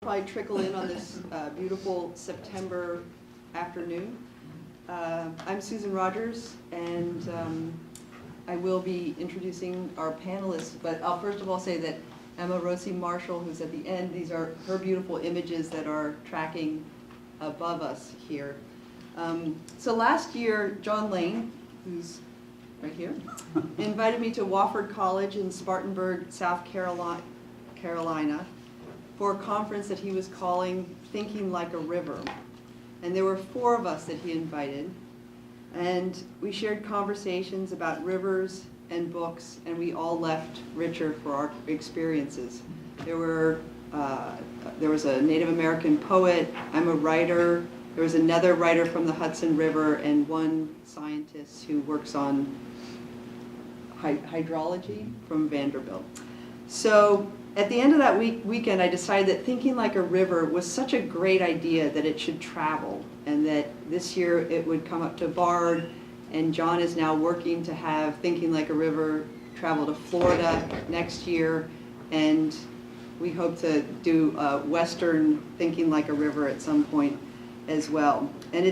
probably trickle in on this beautiful September afternoon. I'm Susan Rogers, and I will be introducing our panelists, but I'll first of all say that Emma Rossi Marshall, who's at the end, these are her beautiful images that are tracking above us here. So last year, John Lane, who's right here, invited me to Wofford College in Spartanburg, South Carolina, for a conference that he was calling Thinking Like a River. And there were 4 of us that he invited. And we shared conversations about rivers and books, and we all left richer for our experiences. There was a Native American poet, I'm a writer, there was another writer from the Hudson River, and one scientist who works on hydrology from Vanderbilt. So at the end of that weekend, I decided that Thinking Like a River was such a great idea that it should travel, and that this year it would come up to Bard, and John is now working to have Thinking Like a River travel to Florida next year, and we hope to do Western Thinking Like a River at some point as well. And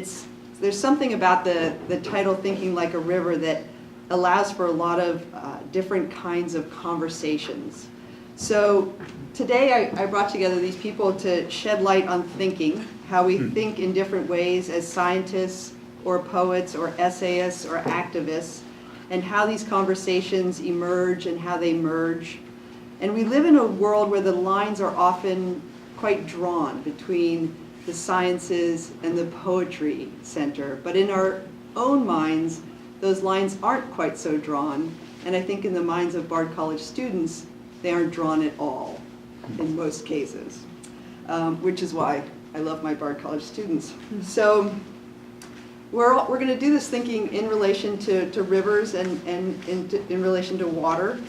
there's something about the title Thinking Like a River that allows for a lot of different kinds of conversations. So today I brought together these people to shed light on thinking, how we think in different ways as scientists or poets or essayists or activists, and how these conversations emerge and how they merge. And we live in a world where the lines are often quite drawn between the sciences and the poetry center. But in our own minds, those lines aren't quite so drawn. And I think in the minds of Bard College students, they aren't drawn at all in most cases, which is why I love my Bard College students. So we're going to do this thinking in relation to rivers and in relation to water.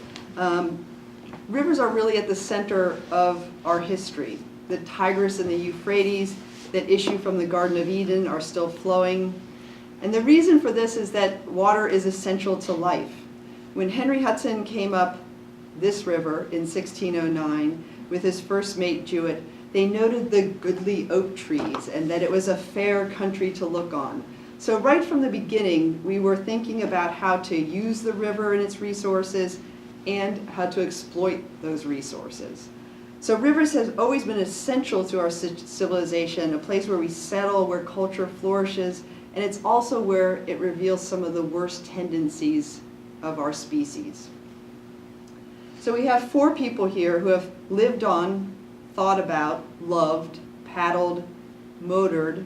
Rivers are really at the center of our history. The Tigris and the Euphrates that issue from the Garden of Eden are still flowing. And the reason for this is that water is essential to life. When Henry Hudson came up this river in 1609 with his first mate Jewett, they noted the goodly oak trees and that it was a fair country to look on. So right from the beginning, we were thinking about how to use the river and its resources and how to exploit those resources. So rivers have always been essential to our civilization, a place where we settle, where culture flourishes, and it's also where it reveals some of the worst tendencies of our species. So we have 4 people here who have lived on, thought about, loved, paddled, motored,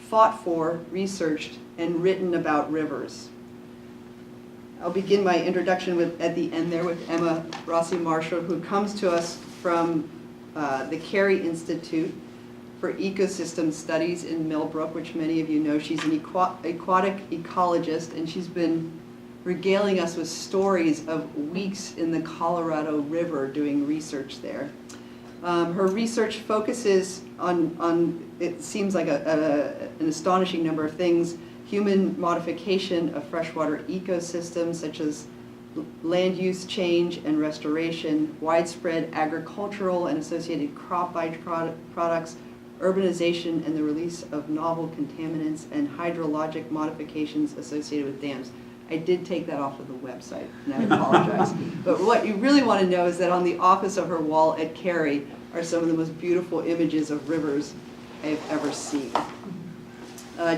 fought for, researched, and written about rivers. I'll begin my introduction at the end there with Emma Rossi Marshall, who comes to us from the Carey Institute for Ecosystem Studies in Millbrook, which many of you know. She's an aquatic ecologist, and she's been regaling us with stories of weeks in the Colorado River doing research there. Her research focuses on it seems like an astonishing number of things: human modification of freshwater ecosystems, such as land use change and restoration, widespread agricultural and associated crop byproducts, urbanization and the release of novel contaminants, and hydrologic modifications associated with dams. I did take that off of the website, and I apologize. But what you really want to know is that on the office of her wall at Carey are some of the most beautiful images of rivers I've ever seen.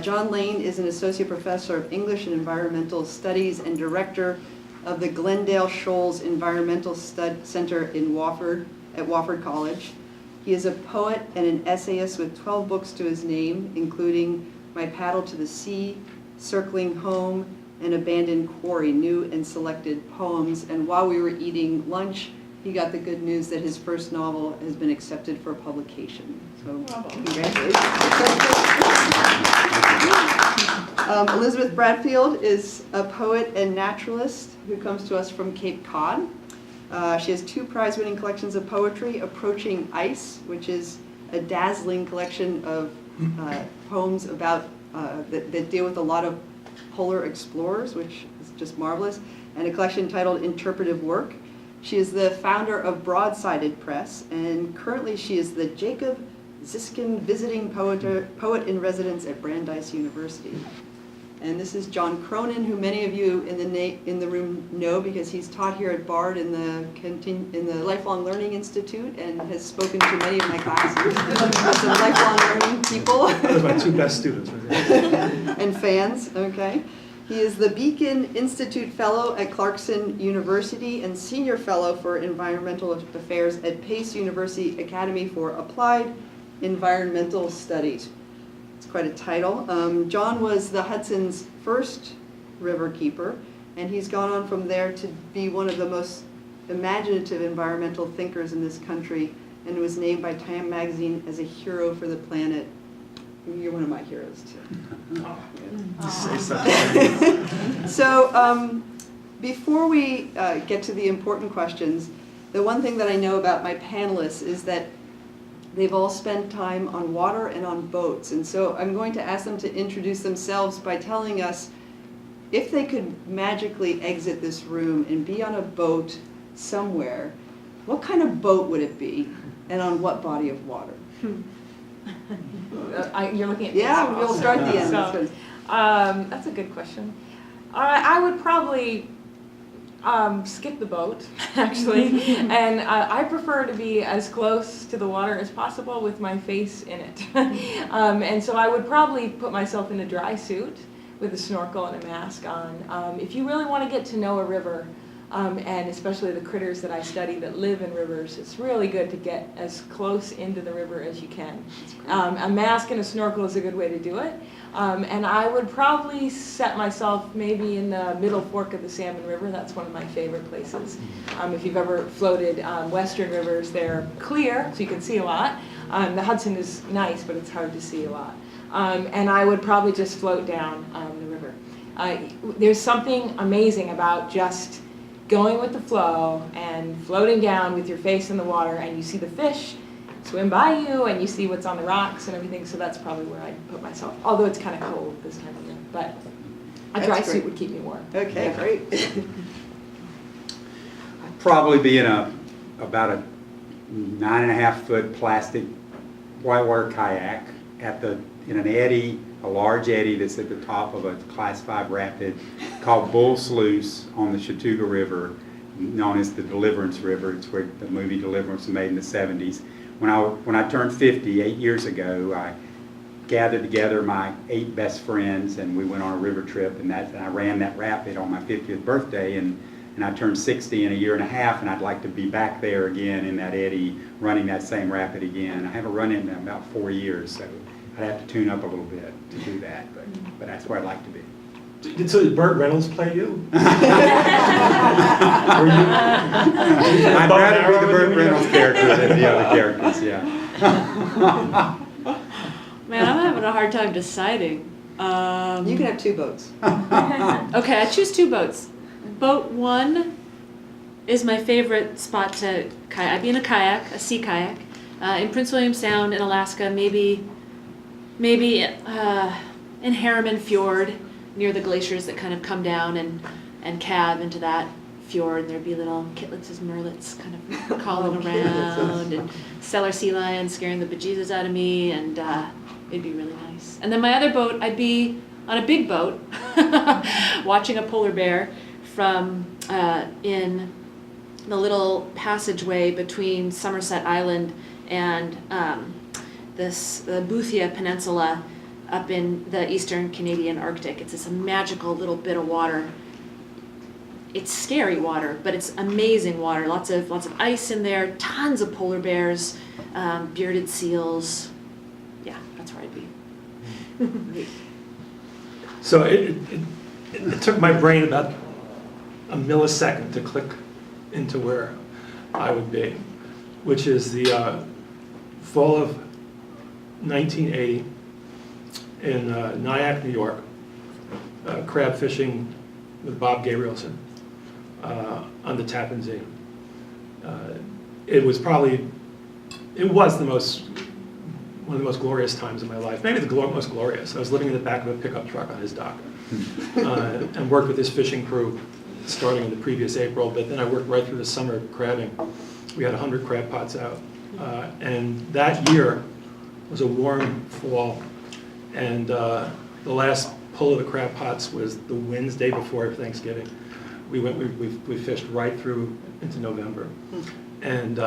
John Lane is an associate professor of English and Environmental Studies and director of the Glendale Shoals Environmental Center in at Wofford College. He is a poet and an essayist with 12 books to his name, including My Paddle to the Sea, Circling Home, and Abandoned Quarry, new and selected poems. And while we were eating lunch, he got the good news that his first novel has been accepted for publication. So congratulations. Elizabeth Bradfield is a poet and naturalist who comes to us from Cape Cod. She has 2 prize-winning collections of poetry, Approaching Ice, which is a dazzling collection of poems about that deal with a lot of polar explorers, which is just marvelous, and a collection titled Interpretive Work. She is the founder of Broadsided Press, and currently she is the Jacob Ziskin Visiting Poet in Residence at Brandeis University. And this is John Cronin, who many of you in the room know because he's taught here at Bard in the Lifelong Learning Institute and has spoken to many of my classes. Some lifelong learning people. Those are my two best students. And fans, okay. He is the Beacon Institute Fellow at Clarkson University and Senior Fellow for Environmental Affairs at Pace University Academy for Applied Environmental Studies. It's quite a title. John was the Hudson's first river keeper, and he's gone on from there to be one of the most imaginative environmental thinkers in this country, and was named by Time magazine as a hero for the planet. You're one of my heroes, too. So before we get to the important questions, the one thing that I know about my panelists is that they've all spent time on water and on boats. And so I'm going to ask them to introduce themselves by telling us if they could magically exit this room and be on a boat somewhere, what kind of boat would it be and on what body of water? You're looking at Yeah, we'll start at the end. So, that's a good question. I would probably skip the boat, actually, and I prefer to be as close to the water as possible with my face in it. And so I would probably put myself in a dry suit with a snorkel and a mask on. If you really want to get to know a river, and especially the critters that I study that live in rivers, it's really good to get as close into the river as you can. A mask and a snorkel is a good way to do it. And I would probably set myself maybe in the middle fork of the Salmon River. That's one of my favorite places. If you've ever floated western rivers, they're clear, so you can see a lot. The Hudson is nice, but it's hard to see a lot. And I would probably just float down the river. There's something amazing about just going with the flow and floating down with your face in the water, and you see the fish swim by you, and you see what's on the rocks and everything, so that's probably where I'd put myself, although it's kind of cold this time of year, but a dry suit would keep me warm. Okay, Yeah. great. I'd probably be in about a 9.5-foot plastic whitewater kayak in an eddy, a large eddy that's at the top of a Class 5 rapid called Bull Sluice on the Chattooga River, known as the Deliverance River. It's where the movie Deliverance was made in the 70s. When I turned 50, 8 years ago, I gathered together my 8 best friends and we went on a river trip, and I ran that rapid on my 50th birthday, and I turned 60 in a year and a half, and I'd like to be back there again in that eddy running that same rapid again. I haven't run it in about 4 years, so I'd have to tune up a little bit to do that, but that's where I'd like to be. So did Burt Reynolds play you? I'd rather be the Burt Reynolds character than the other characters, yeah. Man, I'm having a hard time deciding. You can have 2 boats. Okay, I choose 2 boats. Boat 1 is my favorite spot to kayak. I'd be in a kayak, a sea kayak, in Prince William Sound in Alaska, maybe in Harriman Fjord, near the glaciers that kind of come down and calve into that fjord. There'd be little kitlets and merlets kind of calling around, and stellar sea lions scaring the bejesus out of me, and it'd be really nice. And then my other boat, I'd be on a big boat watching a polar bear from in the little passageway between Somerset Island and the Boothia Peninsula up in the eastern Canadian Arctic. It's this magical little bit of water. It's scary water, but it's amazing water. Lots of ice in there, tons of polar bears, bearded seals. Yeah, that's where I'd be. So it took my brain about a millisecond to click into where I would be, which is the fall of 1980 in Nyack, New York, crab fishing with Bob Gabrielson on the Tappan Zee. It was one of the most glorious times of my life, maybe the most glorious. I was living in the back of a pickup truck on his dock and worked with his fishing crew starting in the previous April, but then I worked right through the summer crabbing. We had 100 crab pots out. And that year, was a warm fall, and the last pull of the crab pots was the Wednesday before Thanksgiving. We fished right through into November, and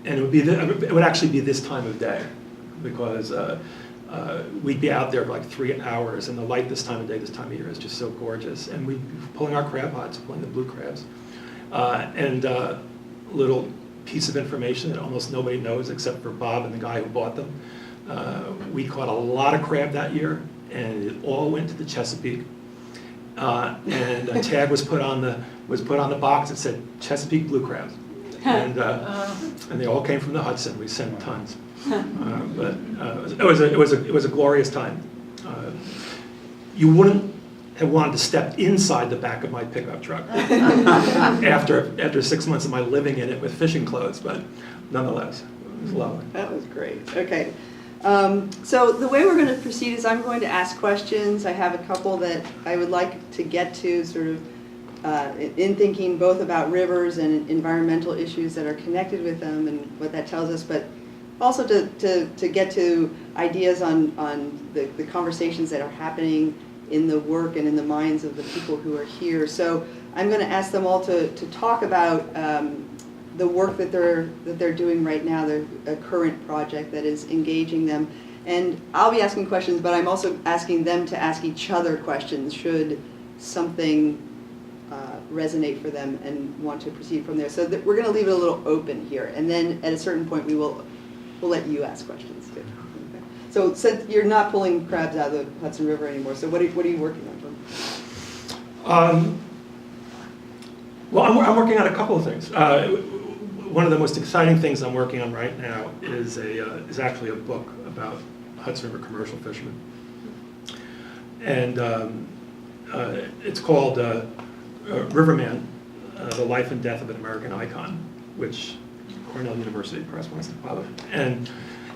it would actually be this time of day, because we'd be out there for like 3 hours, and the light this time of day, this time of year, is just so gorgeous. And we'd be pulling our crab pots, pulling the blue crabs, and a little piece of information that almost nobody knows except for Bob and the guy who bought them. We caught a lot of crab that year, and it all went to the Chesapeake. And a tag was put on the box that said Chesapeake blue crabs, and they all came from the Hudson. We sent tons, but it was a glorious time. You wouldn't have wanted to step inside the back of my pickup truck after 6 months of my living in it with fishing clothes, but nonetheless, it was lovely. That was great. Okay. So the way we're going to proceed is I'm going to ask questions. I have a couple that I would like to get to, sort of in thinking both about rivers and environmental issues that are connected with them and what that tells us, but also to get to ideas on the conversations that are happening in the work and in the minds of the people who are here. So I'm going to ask them all to talk about the work that they're doing right now, a current project that is engaging them. And I'll be asking questions, but I'm also asking them to ask each other questions should something resonate for them and want to proceed from there. So we're going to leave it a little open here, and then at a certain point we'll let you ask questions too. Okay. So since you're not pulling crabs out of the Hudson River anymore, so what are you working on? Well, I'm working on a couple of things. One of the most exciting things I'm working on right now is actually a book about Hudson River commercial fishermen, and it's called Riverman: The Life and Death of an American Icon, which Cornell University Press wants to publish. And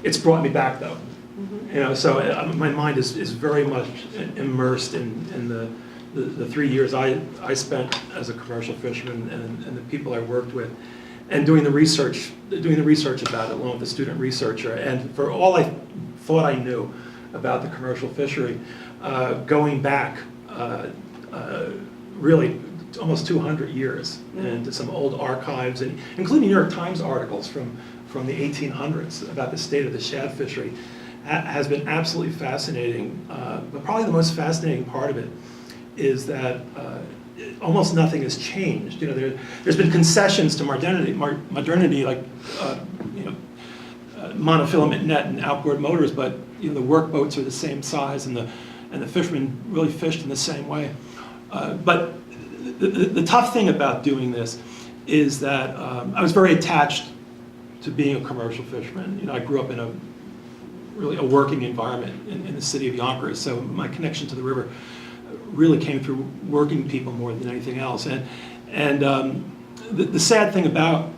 it's brought me back, though. So my mind is very much immersed in the 3 years I spent as a commercial fisherman and the people I worked with, and doing the research about it along with the student researcher. And for all I thought I knew about the commercial fishery, going back really almost 200 years into some old archives, and including New York Times articles from the 1800s about the state of the shad fishery, has been absolutely fascinating. But probably the most fascinating part of it is that almost nothing has changed. There's been concessions to modernity, like monofilament net and outboard motors, but the workboats are the same size, and the fishermen really fished in the same way. But the tough thing about doing this is that I was very attached to being a commercial fisherman. I grew up in a working environment in the city of Yonkers, so my connection to the river really came through working people more than anything else. And the sad thing about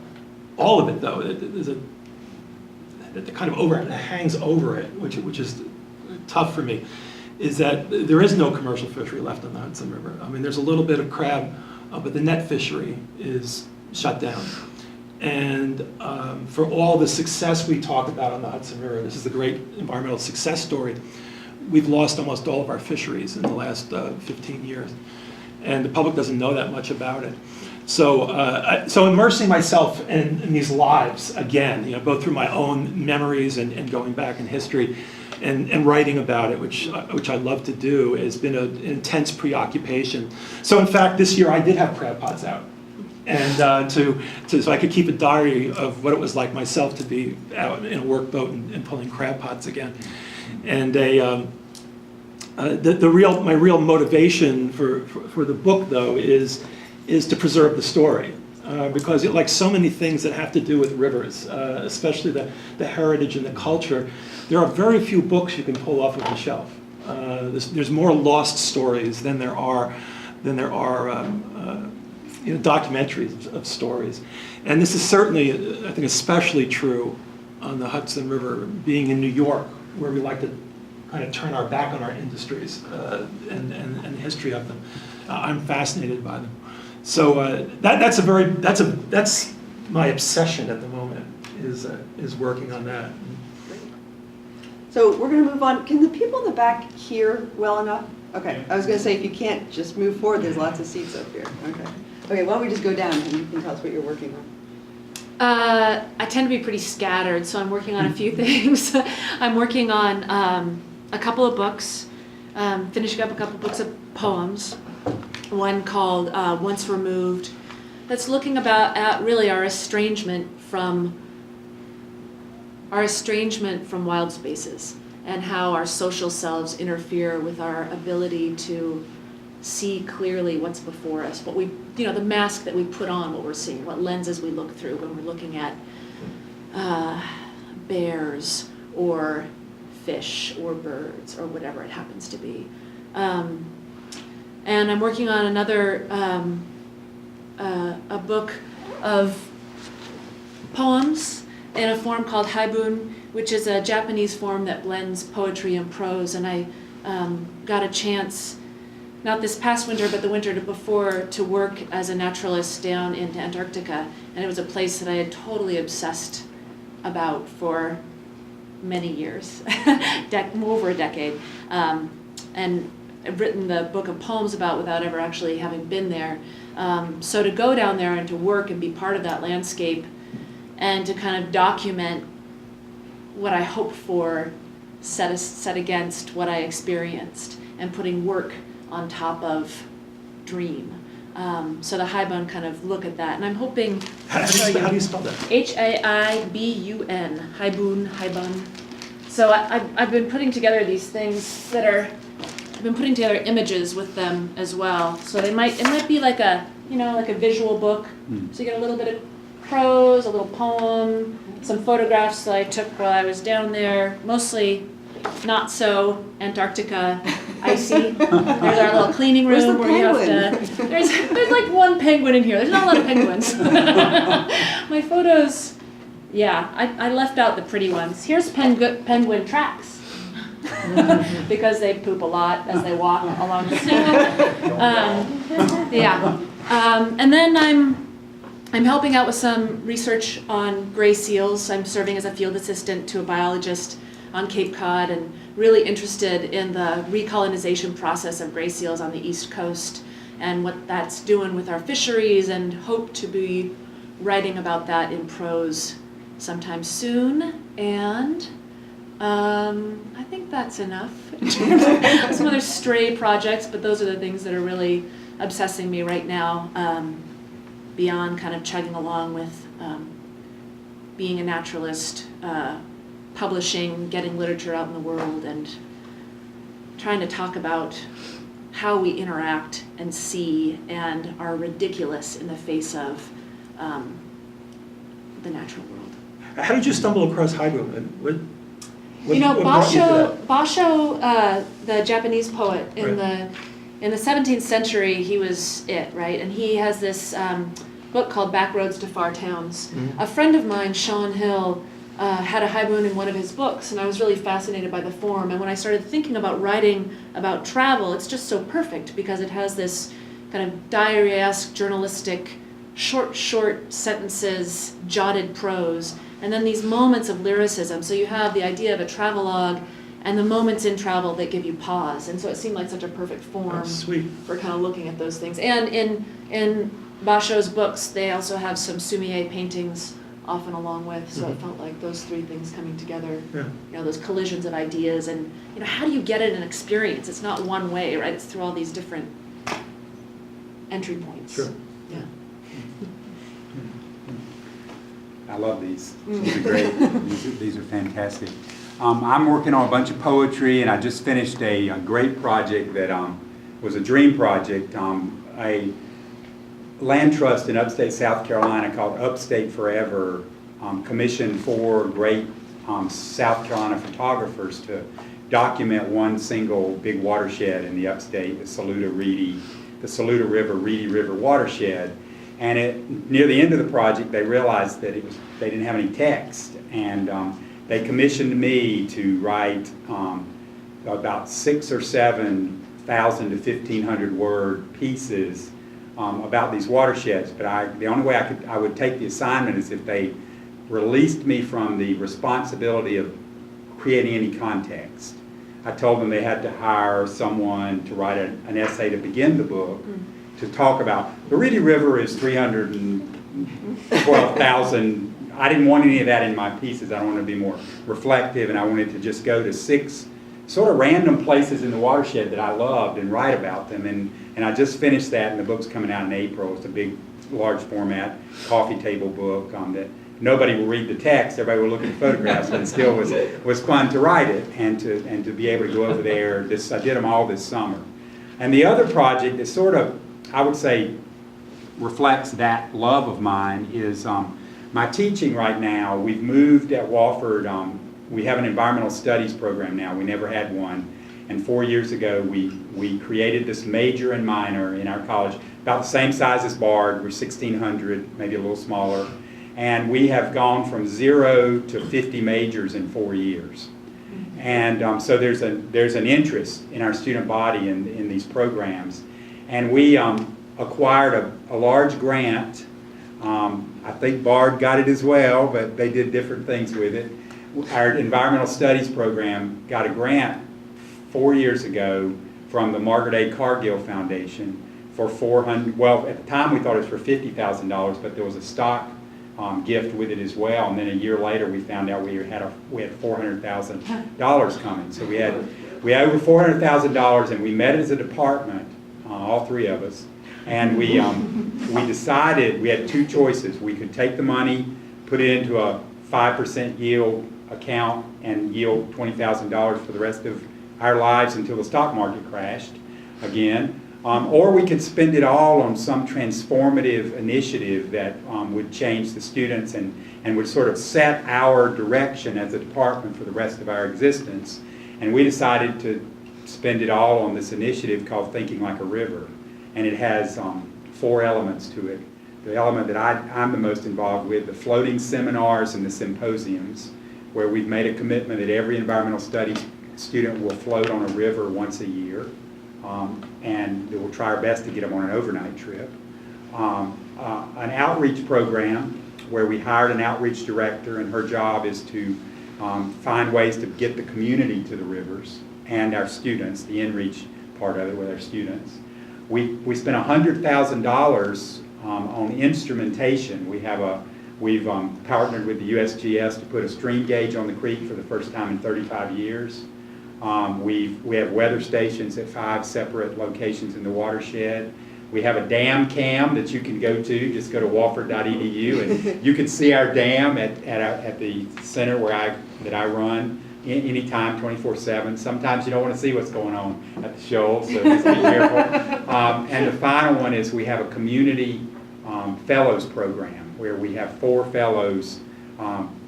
all of it, though, is that kind of overhang that hangs over it, which is tough for me, is that there is no commercial fishery left on the Hudson River. I mean, there's a little bit of crab, but the net fishery is shut down. And for all the success we talk about on the Hudson River, this is the great environmental success story, we've lost almost all of our fisheries in the last 15 years. And the public doesn't know that much about it. So immersing myself in these lives again, both through my own memories and going back in history, and writing about it, which I love to do, has been an intense preoccupation. So in fact, this year I did have crab pots out, and so I could keep a diary of what it was like myself to be out in a workboat and pulling crab pots again. And my real motivation for the book, though, is to preserve the story. Because like so many things that have to do with rivers, especially the heritage and the culture, there are very few books you can pull off of the shelf. There's more lost stories than there are documentaries of stories. And this is certainly, I think, especially true on the Hudson River, being in New York, where we like to kind of turn our back on our industries and the history of them. I'm fascinated by them. So that's my obsession at the moment, is working on that. So we're going to move on. Can the people in the back hear well enough? Okay, I was going to say, if you can't, just move forward. There's lots of seats up here. Okay. Okay, why don't we just go down and you can tell us what you're working on. I tend to be pretty scattered, so I'm working on a few things. I'm working on a couple of books, finishing up a couple of books of poems. One called Once Removed, that's looking at really our estrangement from wild spaces and how our social selves interfere with our ability to see clearly what's before us, what we, the mask that we put on, what we're seeing, what lenses we look through when we're looking at bears or fish or birds or whatever it happens to be. And I'm working on another a book of poems in a form called haibun, which is a Japanese form that blends poetry and prose. And I got a chance, not this past winter, but the winter before, to work as a naturalist down into Antarctica. And it was a place that I had totally obsessed about for many years, over a decade. And I've written the book of poems about without ever actually having been there. So to go down there and to work and be part of that landscape and to kind of document what I hoped for set against what I experienced and putting work on top of dream. So the haibun kind of look at that. And I'm hoping... How do you spell that? Haibun, haibun. So I've been putting together these things that are... I've been putting together images with them as well. So it might be like a visual book. So you get a little bit of prose, a little poem, some photographs that I took while I was down there, mostly not so Antarctica icy. There's our little cleaning room. Where's the where you have penguin? there's like one penguin in here. There's not a lot of penguins. My photos, yeah, I left out the pretty ones. Here's penguin tracks. Because they poop a lot as they walk along the snow. And then I'm helping out with some research on gray seals. I'm serving as a field assistant to a biologist on Cape Cod and really interested in the recolonization process of gray seals on the East Coast and what that's doing with our fisheries, and hope to be writing about that in prose sometime soon. And I think that's enough in terms of some other stray projects, but those are the things that are really obsessing me right now, beyond kind of chugging along with being a naturalist, publishing, getting literature out in the world, and trying to talk about how we interact and see and are ridiculous in the face of the natural world. How did you stumble across haibun? And what Basho, the Japanese poet in the 17th century, he was it, right? And he has this book called Back Roads to Far Towns. Mm-hmm. A friend of mine, Sean Hill, had a haibun in one of his books, and I was really fascinated by the form. And when I started thinking about writing about travel, it's just so perfect because it has this kind of diary-esque, journalistic, short sentences, jotted prose, and then these moments of lyricism. So you have the idea of a travelogue and the moments in travel that give you pause. And so it seemed like such a perfect form for kind of looking at those things. And in Basho's books, they also have some sumi-e paintings often along with, so it felt like those three things coming together, those collisions of ideas, and how do you get it an experience? It's not one way, right? It's through all these different entry points. Sure. Yeah. I love these. These are great. These are fantastic. I'm working on a bunch of poetry, and I just finished a great project that was a dream project. A land trust in upstate South Carolina called Upstate Forever commissioned 4 great South Carolina photographers to document one single big watershed in the upstate, the Saluda River Reedy River watershed. And near the end of the project, they realized that they didn't have any text, and they commissioned me to write about 6,000 or 7,000 to 1,500 word pieces about these watersheds. But the only way I would take the assignment is if they released me from the responsibility of creating any context. I told them they had to hire someone to write an essay to begin the book, to talk about, the Reedy River is 312,000. I didn't want any of that in my pieces. I wanted to be more reflective, and I wanted to just go to 6 sort of random places in the watershed that I loved and write about them. And I just finished that, and the book's coming out in April. It's a big, large format, coffee table book that nobody will read the text. Everybody will look at the photographs, but it still was fun to write it and to be able to go over there. I did them all this summer. And the other project that sort of, I would say, reflects that love of mine is my teaching right now. We've moved at Wofford. We have an environmental studies program now. We never had one. And 4 years ago, we created this major and minor in our college, about the same size as Bard. We're 1,600, maybe a little smaller. And we have gone from 0 to 50 majors in 4 years. And so there's an interest in our student body in these programs. And we acquired a large grant. I think Bard got it as well, but they did different things with it. Our environmental studies program got a grant 4 years ago from the Margaret A. Cargill Foundation for well, at the time we thought it was for $50,000, but there was a stock gift with it as well. And then a year later we found out we had $400,000 coming. So we had over $400,000, and we met as a department, all 3 of us, and we decided we had 2 choices. We could take the money, put it into a 5% yield account, and yield $20,000 for the rest of our lives until the stock market crashed again. Or we could spend it all on some transformative initiative that would change the students and would sort of set our direction as a department for the rest of our existence. And we decided to spend it all on this initiative called Thinking Like a River. And it has 4 elements to it. The element that I'm the most involved with, the floating seminars and the symposiums, where we've made a commitment that every environmental studies student will float on a river once a year. And we'll try our best to get them on an overnight trip. An outreach program where we hired an outreach director, and her job is to find ways to get the community to the rivers and our students, the in-reach part of it with our students. We spent $100,000 on instrumentation. We've partnered with the USGS to put a stream gauge on the creek for the first time in 35 years. We have weather stations at 5 separate locations in the watershed. We have a dam cam that you can go to. Just go to wofford.edu and you can see our dam at the center that I run anytime, 24/7. Sometimes you don't want to see what's going on at the shoal, so just be careful. And the final one is we have a community fellows program where we have 4 fellows.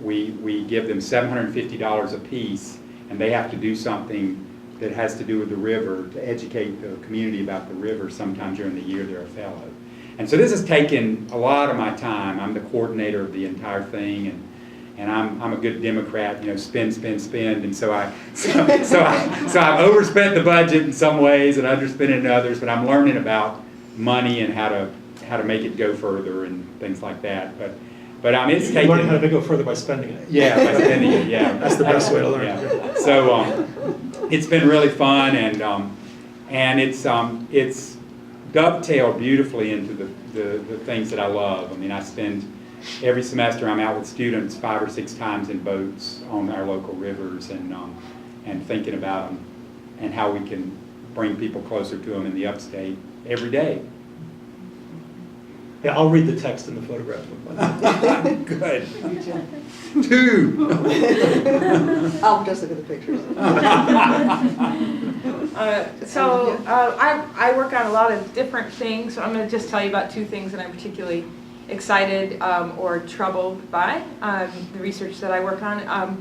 We give them $750 a piece, and they have to do something that has to do with the river to educate the community about the river. Sometimes during the year they're a fellow. And so this has taken a lot of my time. I'm the coordinator of the entire thing, and I'm a good Democrat, spend, and so I've overspent the budget in some ways and underspent it in others, but I'm learning about money and how to make it go further and things like that. But it's taken. You learn how to go further by spending it. Yeah, by spending it. Yeah, that's the best way to learn. Yeah. So it's been really fun, and it's dovetailed beautifully into the things that I love. I mean, I spend every semester I'm out with students 5 or 6 times in boats on our local rivers, and thinking about them and how we can bring people closer to them in the upstate every day. Yeah, I'll read the text in the photograph. Good. 2. I'll just look at the pictures. I work on a lot of different things, so I'm going to just tell you about 2 things that I'm particularly excited or troubled by, the research that I work on.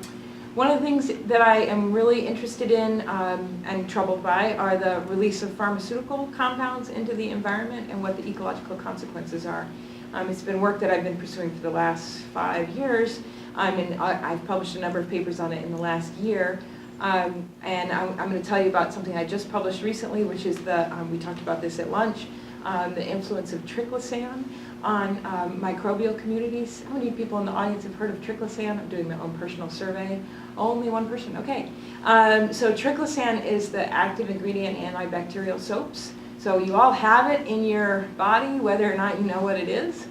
One of the things that I am really interested in and troubled by are the release of pharmaceutical compounds into the environment and what the ecological consequences are. It's been work that I've been pursuing for the last 5 years, and I've published a number of papers on it in the last year. And I'm going to tell you about something I just published recently, which is we talked about this at lunch, the influence of triclosan on microbial communities. How many people in the audience have heard of triclosan? I'm doing my own personal survey. Only one person, okay. So triclosan is the active ingredient in antibacterial soaps. So you all have it in your body, whether or not you know what it is.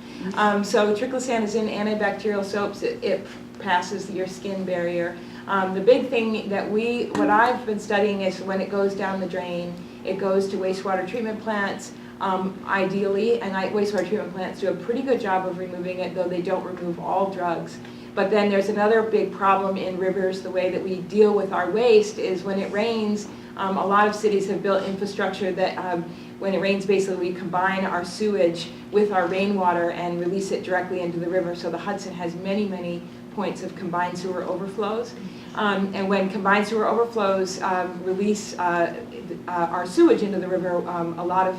So triclosan is in antibacterial soaps. It passes your skin barrier. The big thing that what I've been studying is when it goes down the drain, it goes to wastewater treatment plants, ideally, and wastewater treatment plants do a pretty good job of removing it, though they don't remove all drugs. But then there's another big problem in rivers. The way that we deal with our waste is when it rains, a lot of cities have built infrastructure that when it rains, basically we combine our sewage with our rainwater and release it directly into the river. So the Hudson has many, many points of combined sewer overflows. And when combined sewer overflows release our sewage into the river, a lot of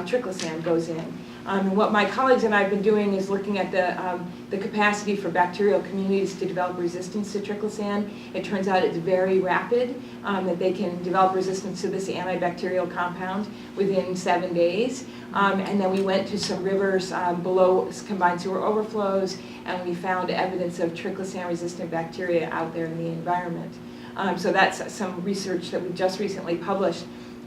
triclosan goes in. And what my colleagues and I have been doing is looking at the capacity for bacterial communities to develop resistance to triclosan. It turns out it's very rapid, that they can develop resistance to this antibacterial compound within 7 days. And then we went to some rivers below combined sewer overflows, and we found evidence of triclosan-resistant bacteria out there in the environment. So that's some research that we just recently published.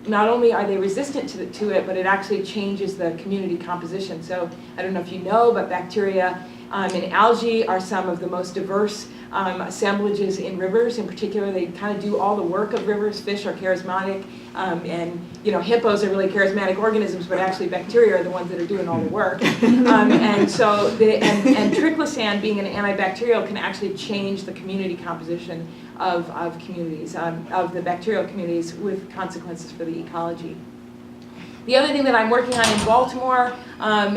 Not only are they resistant to it, but it actually changes the community composition. So I don't know if you know, but bacteria in algae are some of the most diverse assemblages in rivers. In particular, they kind of do all the work of rivers. Fish are charismatic, and hippos are really charismatic organisms, but actually bacteria are the ones that are doing all the work. And so, and triclosan, being an antibacterial, can actually change the community composition of communities, of the bacterial communities, with consequences for the ecology. The other thing that I'm working on in Baltimore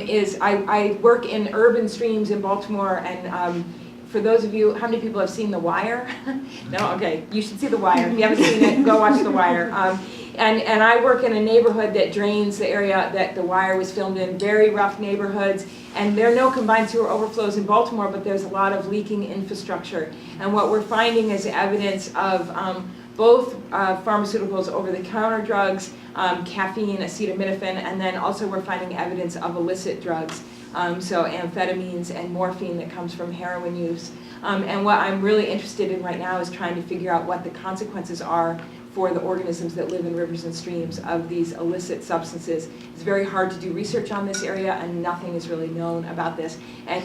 is I work in urban streams in Baltimore, and for those of you, how many people have seen The Wire? No? Okay, you should see The Wire. If you haven't seen it, go watch The Wire. And I work in a neighborhood that drains the area that The Wire was filmed in, very rough neighborhoods. And there are no combined sewer overflows in Baltimore, but there's a lot of leaking infrastructure. And what we're finding is evidence of both pharmaceuticals, over-the-counter drugs, caffeine, acetaminophen, and then also we're finding evidence of illicit drugs. So amphetamines and morphine that comes from heroin use. And what I'm really interested in right now is trying to figure out what the consequences are for the organisms that live in rivers and streams of these illicit substances. It's very hard to do research on this area, and nothing is really known about this. And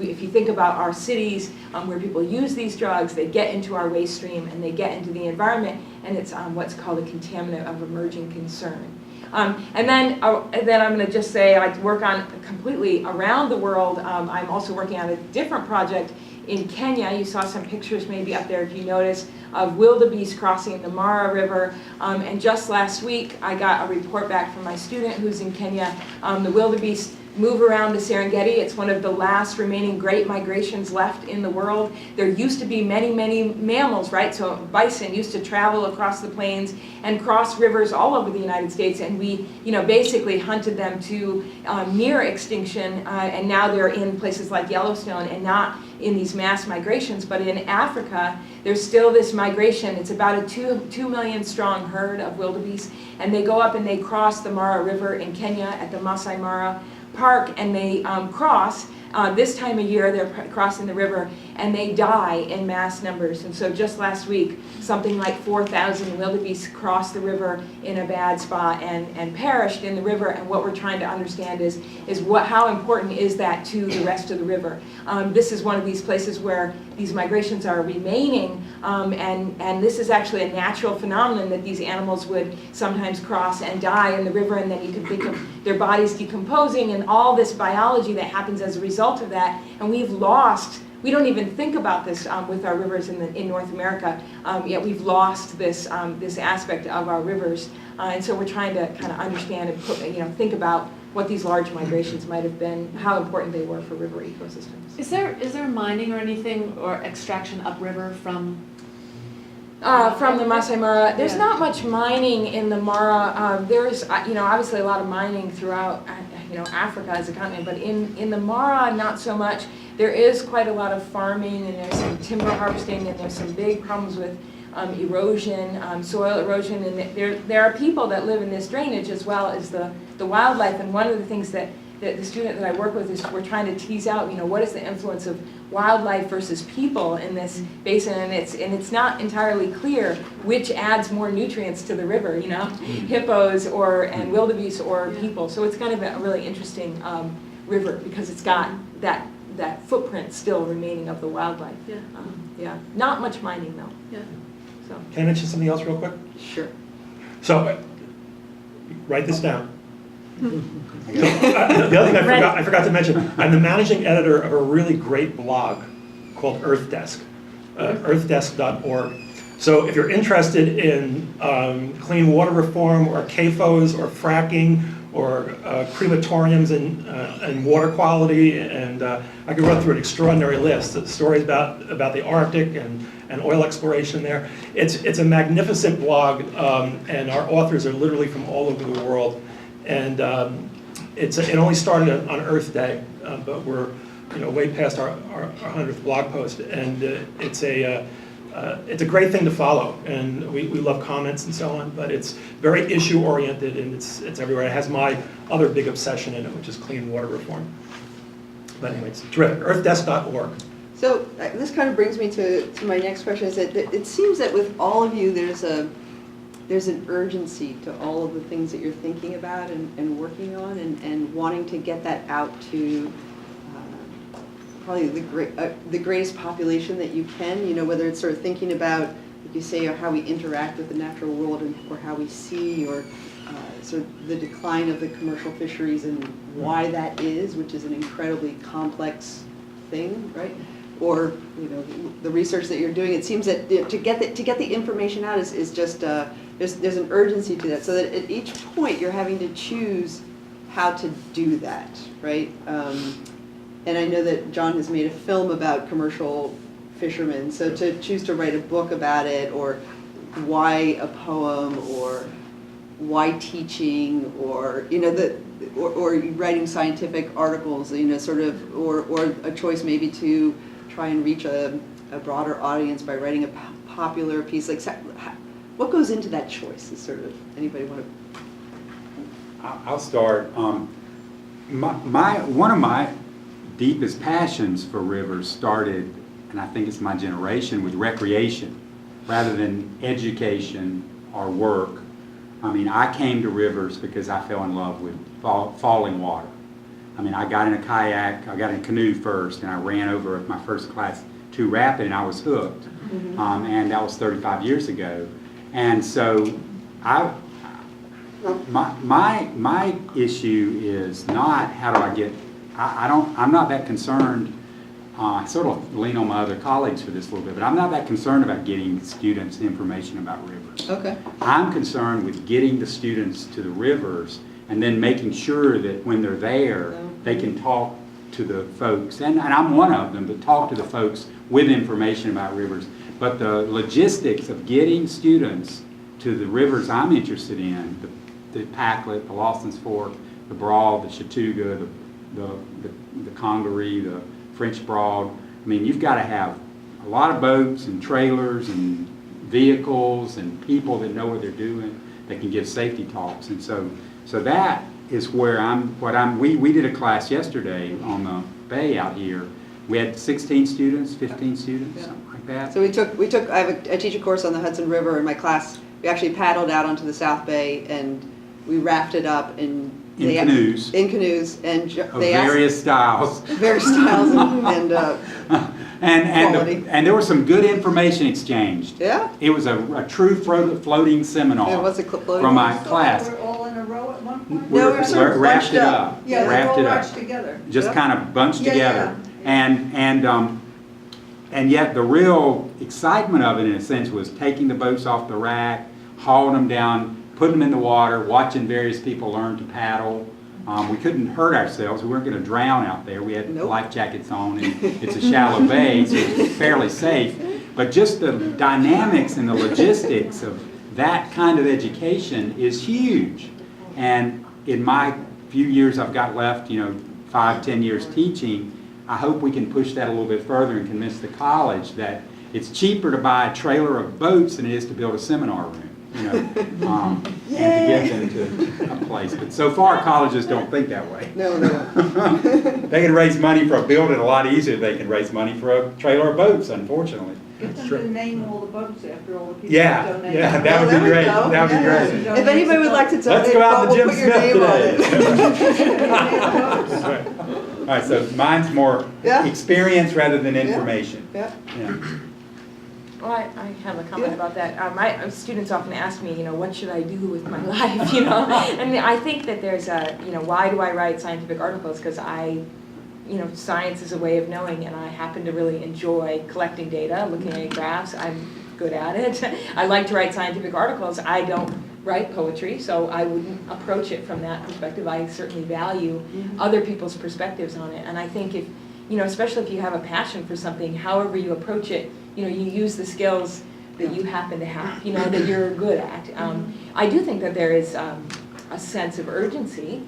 if you think about our cities where people use these drugs, they get into our waste stream and they get into the environment, and it's what's called a contaminant of emerging concern. And then I'm going to just say I work on completely around the world. I'm also working on a different project in Kenya. You saw some pictures maybe up there if you notice of wildebeest crossing the Mara River. And just last week I got a report back from my student who's in Kenya. The wildebeest move around the Serengeti. It's one of the last remaining great migrations left in the world. There used to be many, many mammals, right? So bison used to travel across the plains and cross rivers all over the United States, and we, basically hunted them to near extinction, and now they're in places like Yellowstone and not in these mass migrations. But in Africa, there's still this migration. It's about a 2 million strong herd of wildebeest, and they go up and they cross the Mara River in Kenya at the Masai Mara Park, and they cross. This time of year, they're crossing the river, and they die in mass numbers. And so just last week, something like 4,000 wildebeest crossed the river in a bad spot and perished in the river. And what we're trying to understand is how important is that to the rest of the river? This is one of these places where these migrations are remaining, and this is actually a natural phenomenon that these animals would sometimes cross and die in the river, and then you can think of their bodies decomposing and all this biology that happens as a result of that. And we don't even think about this with our rivers in North America, yet we've lost this aspect of our rivers. And so we're trying to kind of understand and think about what these large migrations might have been, how important they were for river ecosystems. Is there mining or anything or extraction upriver from the Masai Mara? There's Yeah. not much mining in the Mara. There's obviously a lot of mining throughout Africa as a continent, but in the Mara not so much. There is quite a lot of farming, and there's some timber harvesting, and there's some big problems with erosion, soil erosion, and there are people that live in this drainage as well as the wildlife. And one of the things that the student that I work with is we're trying to tease out, what is the influence of wildlife versus people in this basin, and it's not entirely clear which adds more nutrients to the river, hippos and wildebeest or people. So it's kind of a really interesting river because it's got that footprint still remaining of the wildlife. Yeah. Yeah, not much mining though. Yeah. So. Can I mention something else real quick? Sure. So, write this down. The other thing I forgot to mention, I'm the managing editor of a really great blog called Earth Desk, earthdesk.org. So if you're interested in clean water reform or CAFOs or fracking or crematoriums and water quality, and I could run through an extraordinary list of stories about the Arctic and oil exploration there. It's a magnificent blog, and our authors are literally from all over the world. And it only started on Earth Day, but we're way past our 100th blog post, and it's a great thing to follow, and we love comments and so on, but it's very issue oriented and it's everywhere. It has my other big obsession in it, which is clean water reform. But anyway, it's terrific. earthdesk.org. So this kind of brings me to my next question, is that it seems that with all of you there's an urgency to all of the things that you're thinking about and working on and wanting to get that out to probably the greatest population that you can, whether it's sort of thinking about, like you say, how we interact with the natural world or how we see, or sort of the decline of the commercial fisheries and why that is, which is an incredibly complex thing, right? Or the research that you're doing, it seems that to get the information out is just there's an urgency to that, so that at each point you're having to choose how to do that, right? And I know that John has made a film about commercial fishermen, so to choose to write a book about it, or why a poem, or why teaching, or or writing scientific articles, sort of, or a choice maybe to try and reach a broader audience by writing a popular piece. Like, what goes into that choice? Is sort of, anybody want to? I'll start. One of my deepest passions for rivers started, and I think it's my generation, with recreation rather than education or work. I mean, I came to rivers because I fell in love with falling water. I mean, I got in a kayak, I got in a canoe first, and I ran over my first class 2 rapid, and I was hooked. Mm-hmm. And that was 35 years ago. And so my issue is not how do I get, I'm not that concerned. I sort of lean on my other colleagues for this a little bit, but I'm not that concerned about getting students information about rivers. Okay. I'm concerned with getting the students to the rivers and then making sure that when they're there, they can talk to the folks, and I'm one of them, but talk to the folks with information about rivers. But the logistics of getting students to the rivers I'm interested in, the Packlet, the Lawson's Fork, the Broad, the Chattooga, the Congaree, the French Broad. I mean, you've got to have a lot of boats and trailers and vehicles and people that know what they're doing that can give safety talks. And so that is where we did a class yesterday on the bay out here. We had 16 students, 15 students, something like that. So I teach a course on the Hudson River in my class. We actually paddled out onto the South Bay and we rafted up in canoes, and they various styles. Various styles and there was some good information exchanged. Yeah. It was a true floating seminar. Yeah, what's it floating? From my class. They were all in a row at one point? No, we were sort of wrapped bunched it up. up. Yeah, they Wrapped were it all up. bunched together. Just Yep. kind of bunched Yeah, together. And yet the real excitement of it, in a sense, was taking the boats off the rack, hauling them down, putting them in the water, watching various people learn to paddle. We couldn't hurt ourselves. We weren't going to drown out there. We had Nope. life jackets on, and it's a shallow bay, so it's fairly safe. But just the dynamics and the logistics of that kind of education is huge. And in my few years I've got left, 5-10 years teaching, I hope we can push that a little bit further and convince the college that it's cheaper to buy a trailer of boats than it is to build a seminar room. you know, and to give them to a place. But so far, colleges don't think that way. No, no. They can raise money for a building a lot easier than they can raise money for a trailer of boats, unfortunately. Get them to name all the boats after all the people Yeah, that donate. yeah, that would Well, be there we great. go. That would be Yeah. great. If anybody would like to Let's donate, go out to we'll Jim put your Smith name on today. it. All right, so mine's more Yeah. experience rather than information. Yeah. Yeah. Well, I have a comment Yeah. about that. My students often ask me, what should I do with my life, And I think that there's why do I write scientific articles? Because science is a way of knowing, and I happen to really enjoy collecting data, looking at graphs. I'm good at it. I like to write scientific articles. I don't write poetry, so I wouldn't approach it from that perspective. I certainly value other people's perspectives on it, and I think if, especially if you have a passion for something, however you approach it, you use the skills that you happen to have, that you're good at. I do think that there is a sense of urgency.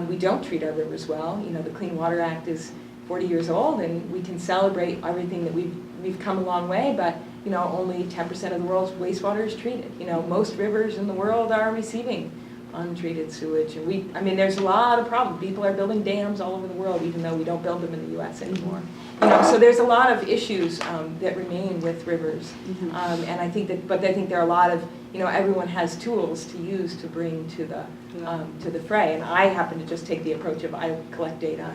We don't treat our rivers well. The Clean Water Act is 40 years old, and we can celebrate everything that we've come a long way, but only 10% of the world's wastewater is treated. Most rivers in the world are receiving untreated sewage, and there's a lot of problems. People are building dams all over the world, even though we don't build them in the U.S. anymore. So there's a lot of issues that remain with rivers, and I think that there are a lot of everyone has tools to use to bring to the fray, and I happen to just take the approach of I collect data.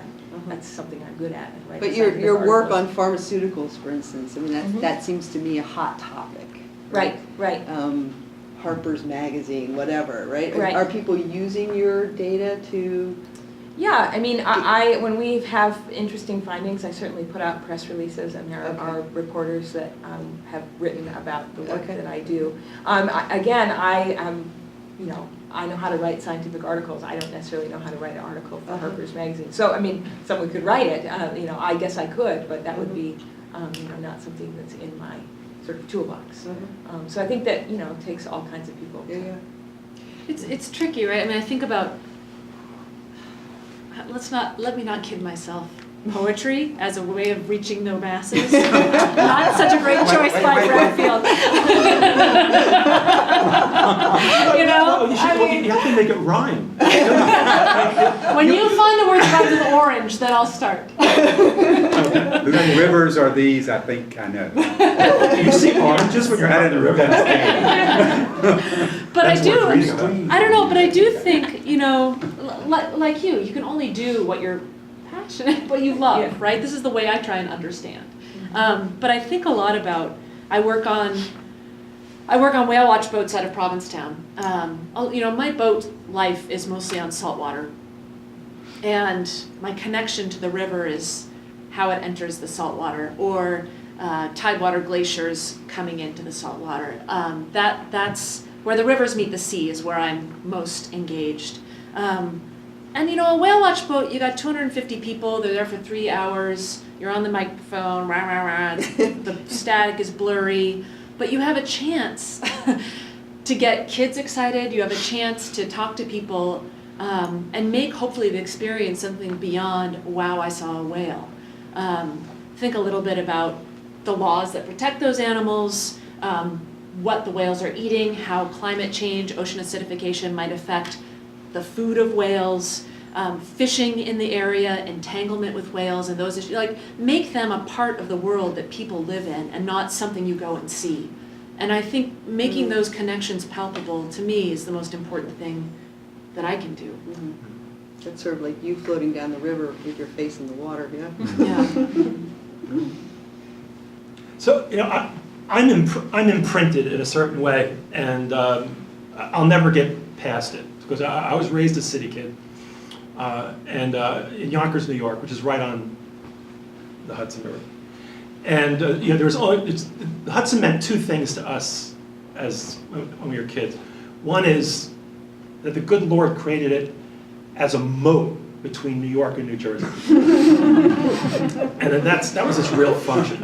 That's something I'm good at. Right? But your work on pharmaceuticals, for instance, that seems to me a hot topic. Right. Harper's Magazine, whatever, right? Right. Are people using your data to? Yeah, I when we have interesting findings, I certainly put out press releases, and there are reporters that have written about the work that I do. I know how to write scientific articles. I don't necessarily know how to write an article for Harper's Magazine. So, someone could write it. I guess I could, but that would be, not something that's in my sort of toolbox. So I think that, it takes all kinds of people. Yeah. It's tricky, right? I think about, let me not kid myself. Poetry as a way of reaching the masses. Not such a great choice by Bradfield. You have to make it rhyme. When you find a word that rhymes with orange, then I'll start. The rivers are these, I think I know. You see oranges when you're out in the river. But I That's worth reading do, about. I don't know, but I do think, like you can only do what you're passionate, what you love, right? This is the way I try and understand. But I think a lot about, I work on whale watch boats out of Provincetown. My boat life is mostly on saltwater. And my connection to the river is how it enters the saltwater, or tidewater glaciers coming into the saltwater. That's where the rivers meet the sea is where I'm most engaged. And a whale watch boat, you got 250 people, they're there for 3 hours, you're on the microphone, rah, rah, rah, the static is blurry, but you have a chance to get kids excited, you have a chance to talk to people, and make hopefully the experience something beyond, wow, I saw a whale. Think a little bit about the laws that protect those animals, what the whales are eating, how climate change, ocean acidification might affect the food of whales, fishing in the area, entanglement with whales, and those issues. Make them a part of the world that people live in, and not something you go and see. And I think making those connections palpable, to me, is the most important thing that I can do. That's sort of like you floating down the river with your face in the water, yeah? Yeah. So, I'm imprinted in a certain way, and I'll never get past it, because I was raised a city kid, and in Yonkers, New York, which is right on the Hudson River. And the Hudson meant two things to us when we were kids. One is that the good Lord created it as a moat between New York and New Jersey. And then that was its real function.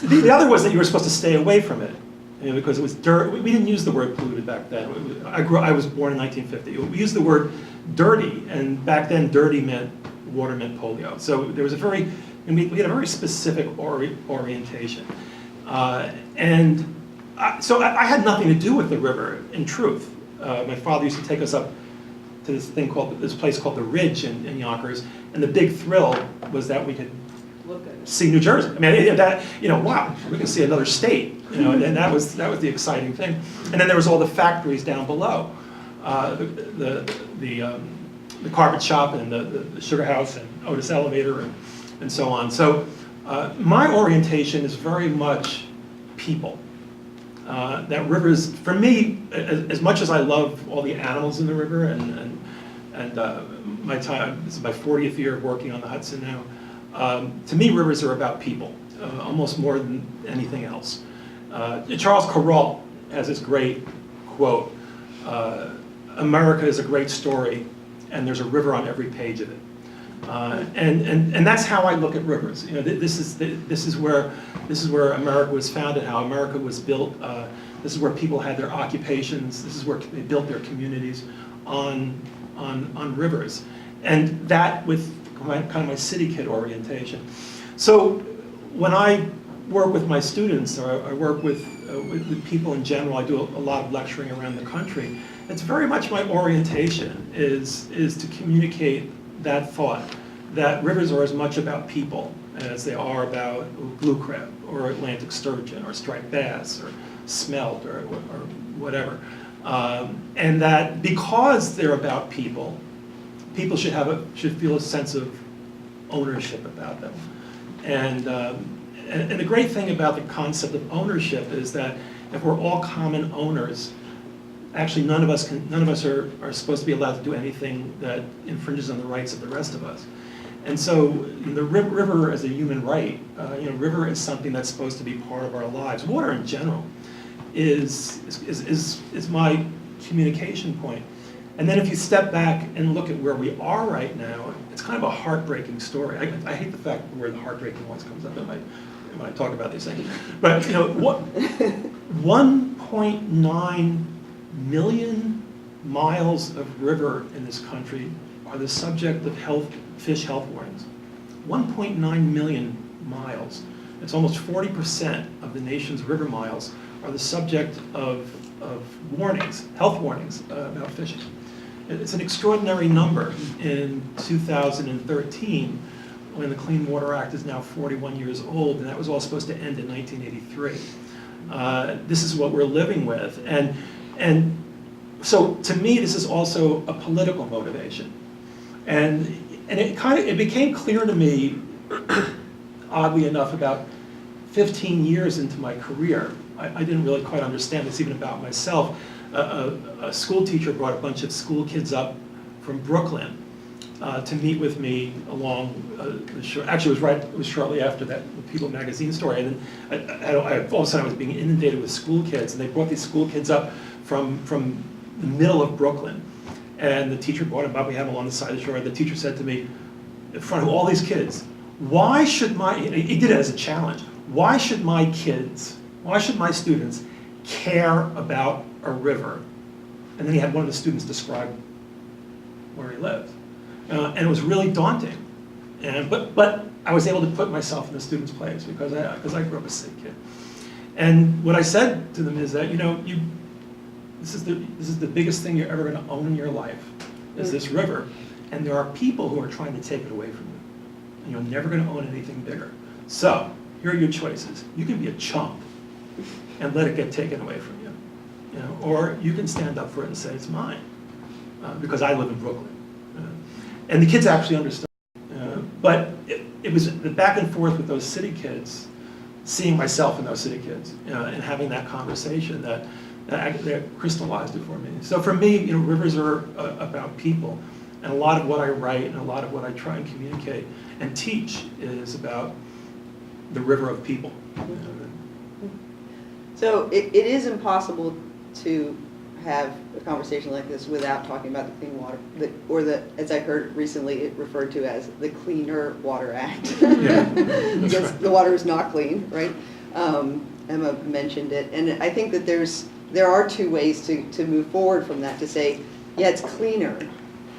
The other was that you were supposed to stay away from it, because it was dirt. We didn't use the word polluted back then. I was born in 1950. We used the word dirty, and back then dirty meant water meant polio. So there was we had a very specific orientation. And I had nothing to do with the river, in truth. My father used to take us up to this place called the Ridge in Yonkers, and the big thrill was that we could Look at it. see New Jersey. I mean, wow, we can see another state, and that was the exciting thing. And then there was all the factories down below, the carpet shop and the sugar house and Otis Elevator and so on. So my orientation is very much people. That rivers, for me, as much as I love all the animals in the river, and my time, this is my 40th year of working on the Hudson now, to me rivers are about people, almost more than anything else. Charles Corral has this great quote, America is a great story, and there's a river on every page of it. And that's how I look at rivers. This is where America was founded, how America was built. This is where people had their occupations. This is where they built their communities on rivers, and that with kind of my city kid orientation. So when I work with my students, or I work with people in general, I do a lot of lecturing around the country. It's very much my orientation is to communicate that thought, that rivers are as much about people as they are about blue crab or Atlantic sturgeon or striped bass or smelt or whatever. And that because they're about people, people should feel a sense of ownership about them. And the great thing about the concept of ownership is that if we're all common owners, actually none of us are supposed to be allowed to do anything that infringes on the rights of the rest of us. And so the river as a human right, river is something that's supposed to be part of our lives. Water in general is my communication point. And then if you step back and look at where we are right now, it's kind of a heartbreaking story. I hate the fact where the heartbreaking always comes up when I talk about these things. But 1.9 million miles of river in this country are the subject of fish health warnings. 1.9 million miles. It's almost 40% of the nation's river miles are the subject of warnings, health warnings about fishing. It's an extraordinary number in 2013, when the Clean Water Act is now 41 years old, and that was all supposed to end in 1983. This is what we're living with. And so to me, this is also a political motivation. And it became clear to me, oddly enough, about 15 years into my career. I didn't really quite understand this even about myself. A school teacher brought a bunch of school kids up from Brooklyn to meet with me along actually it was shortly after that People magazine story, and then all of a sudden I was being inundated with school kids, and they brought these school kids up from the middle of Brooklyn, and the teacher brought them up. We had them along the side of the shore, and the teacher said to me, in front of all these kids, he did it as a challenge, why should my students care about a river? And then he had one of the students describe where he lived. And it was really daunting. But I was able to put myself in the student's place because I grew up a city kid. And what I said to them is that, this is the biggest thing you're ever going to own in your life, is this river. And there are people who are trying to take it away from you. And you're never going to own anything bigger. So here are your choices. You can be a chump and let it get taken away from you. Or you can stand up for it and say, it's mine, because I live in Brooklyn. And the kids actually understood. But it was the back and forth with those city kids, seeing myself in those city kids, and having that conversation that crystallized it for me. So for me, rivers are about people. And a lot of what I write and a lot of what I try and communicate and teach is about the river of people. So it is impossible to have a conversation like this without talking about the Clean Water, as I heard recently, it referred to as the Cleaner Water Act. Yeah, Because right. the water is not clean, right? Emma mentioned it, and I think that there are two ways to move forward from that, to say, yeah, it's cleaner,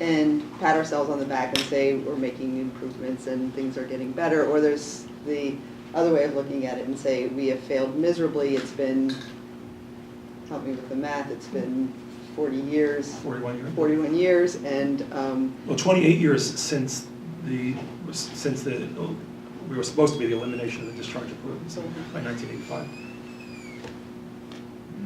and pat ourselves on the back and say we're making improvements and things are getting better, or there's the other way of looking at it and say we have failed miserably, it's been help me with the math, it's been 40 years, 41 years. 41 years, and Well, 28 years since we were supposed to be the elimination of the discharge of pollutants by 1985.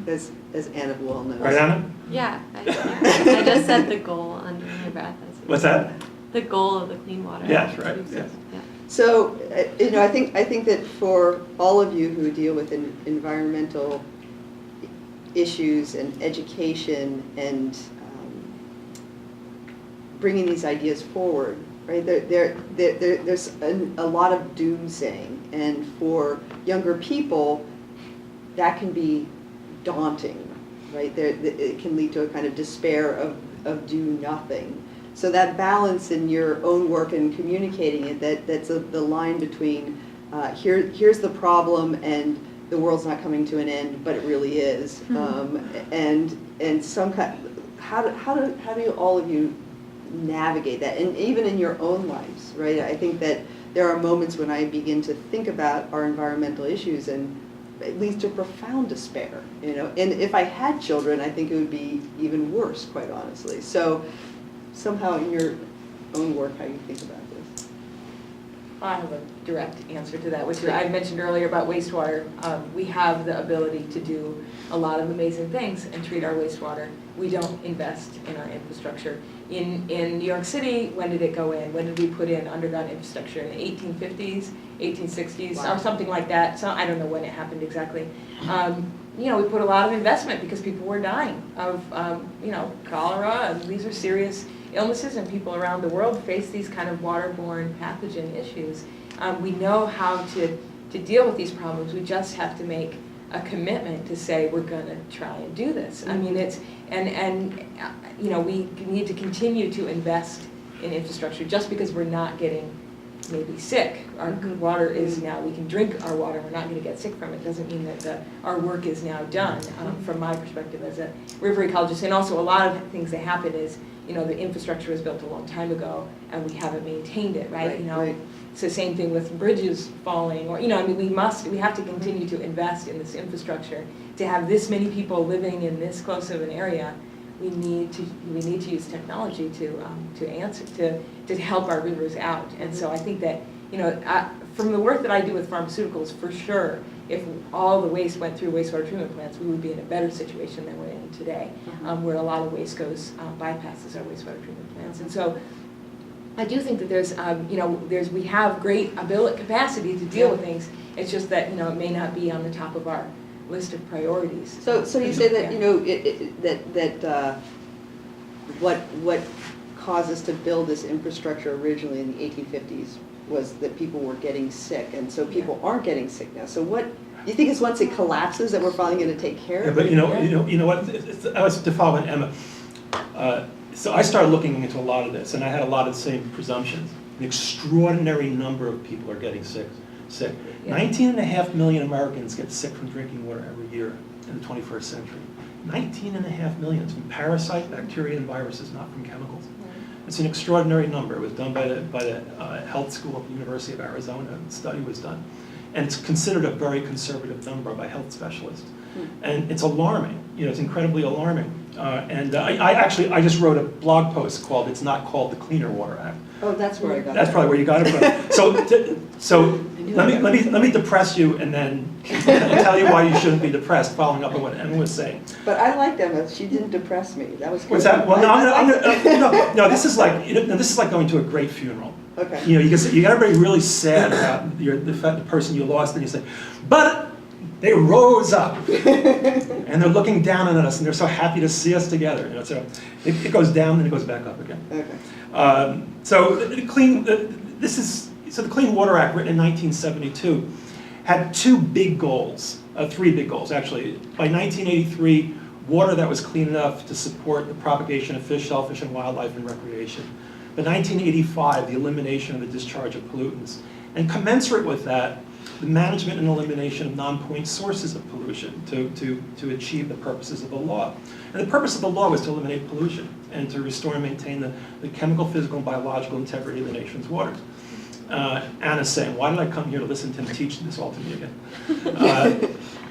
as Anna well knows. Right, Anna? Yeah, I just said the goal under my breath. What's that? The goal of the Clean Water Yes, Act. right, yes. Yeah. So, I think that for all of you who deal with environmental issues and education and bringing these ideas forward, right? There's a lot of doomsaying, and for younger people, that can be daunting, right? It can lead to a kind of despair of do nothing. So that balance in your own work and communicating it, that's the line between here's the problem and the world's not coming to an end, but it really is. And some kind, how do all of you navigate that, and even in your own lives, right? I think that there are moments when I begin to think about our environmental issues and it leads to profound despair, And if I had children, I think it would be even worse, quite honestly. So somehow in your own work, how you think about this? I have a direct answer to that, which I mentioned earlier about wastewater. We have the ability to do a lot of amazing things and treat our wastewater. We don't invest in our infrastructure. In New York City, when did it go in? When did we put in underground infrastructure? In the 1850s, 1860s, Wow. or something like that. So I don't know when it happened exactly. We put a lot of investment because people were dying of, cholera, and these are serious illnesses, and people around the world face these kind of waterborne pathogen issues. We know how to deal with these problems. We just have to make a commitment to say we're going to try and do this. I mean, it's we need to continue to invest in infrastructure. Just because we're not getting maybe sick, our water is now, we can drink our water, we're not going to get sick from it, doesn't mean that our work is now done. From my perspective as a river ecologist, and also a lot of things that happen is, the infrastructure was built a long time ago and we haven't maintained it, right? Right. It's the same thing with bridges falling, or, we have to continue to invest in this infrastructure. To have this many people living in this close of an area, we need to use technology to help our rivers out. And so I think that, from the work that I do with pharmaceuticals, for sure, if all the waste went through wastewater treatment plants, we would be in a better situation than we're in today, where a lot of waste bypasses our wastewater treatment plants. And so I do think that we have great capacity to deal with things. It's just that, it may not be on the top of our list of priorities. So you say that, what caused us to build this infrastructure originally in the 1850s was that people were getting sick, and so people aren't getting sick now. So what, you think it's once it collapses that we're finally going to take care of it? But you know what, I was to follow on Emma. So I started looking into a lot of this, and I had a lot of the same presumptions. An extraordinary number of people are getting sick. Yeah. 19.5 million Americans get sick from drinking water every year in the 21st century. 19.5 million. It's from parasite, bacteria, and viruses, not from chemicals. It's an extraordinary number. It was done by the health school at the University of Arizona. The study was done. And it's considered a very conservative number by health specialists. And it's alarming. It's incredibly alarming. I just wrote a blog post called "It's Not Called the Cleaner Water Act." Oh, that's where I got it. That's probably where you got it from. So let me depress you and then tell you why you shouldn't be depressed. Following up on what Emma was saying. But I liked Emma. She didn't depress me. That was good. What's that? Well, no. This is like going to a great funeral. Okay. You got everybody really sad about the person you lost, and you say, but they rose up, and they're looking down on us, and they're so happy to see us together. So it goes down and it goes back up again. Okay. So the Clean Water Act, written in 1972, had three big goals actually. By 1983, water that was clean enough to support the propagation of fish, shellfish, and wildlife and recreation. By 1985, the elimination of the discharge of pollutants. And commensurate with that, the management and elimination of non-point sources of pollution to achieve the purposes of the law. And the purpose of the law was to eliminate pollution and to restore and maintain the chemical, physical, and biological integrity of the nation's waters. Anna's saying, why did I come here to listen to him teach this all to me again?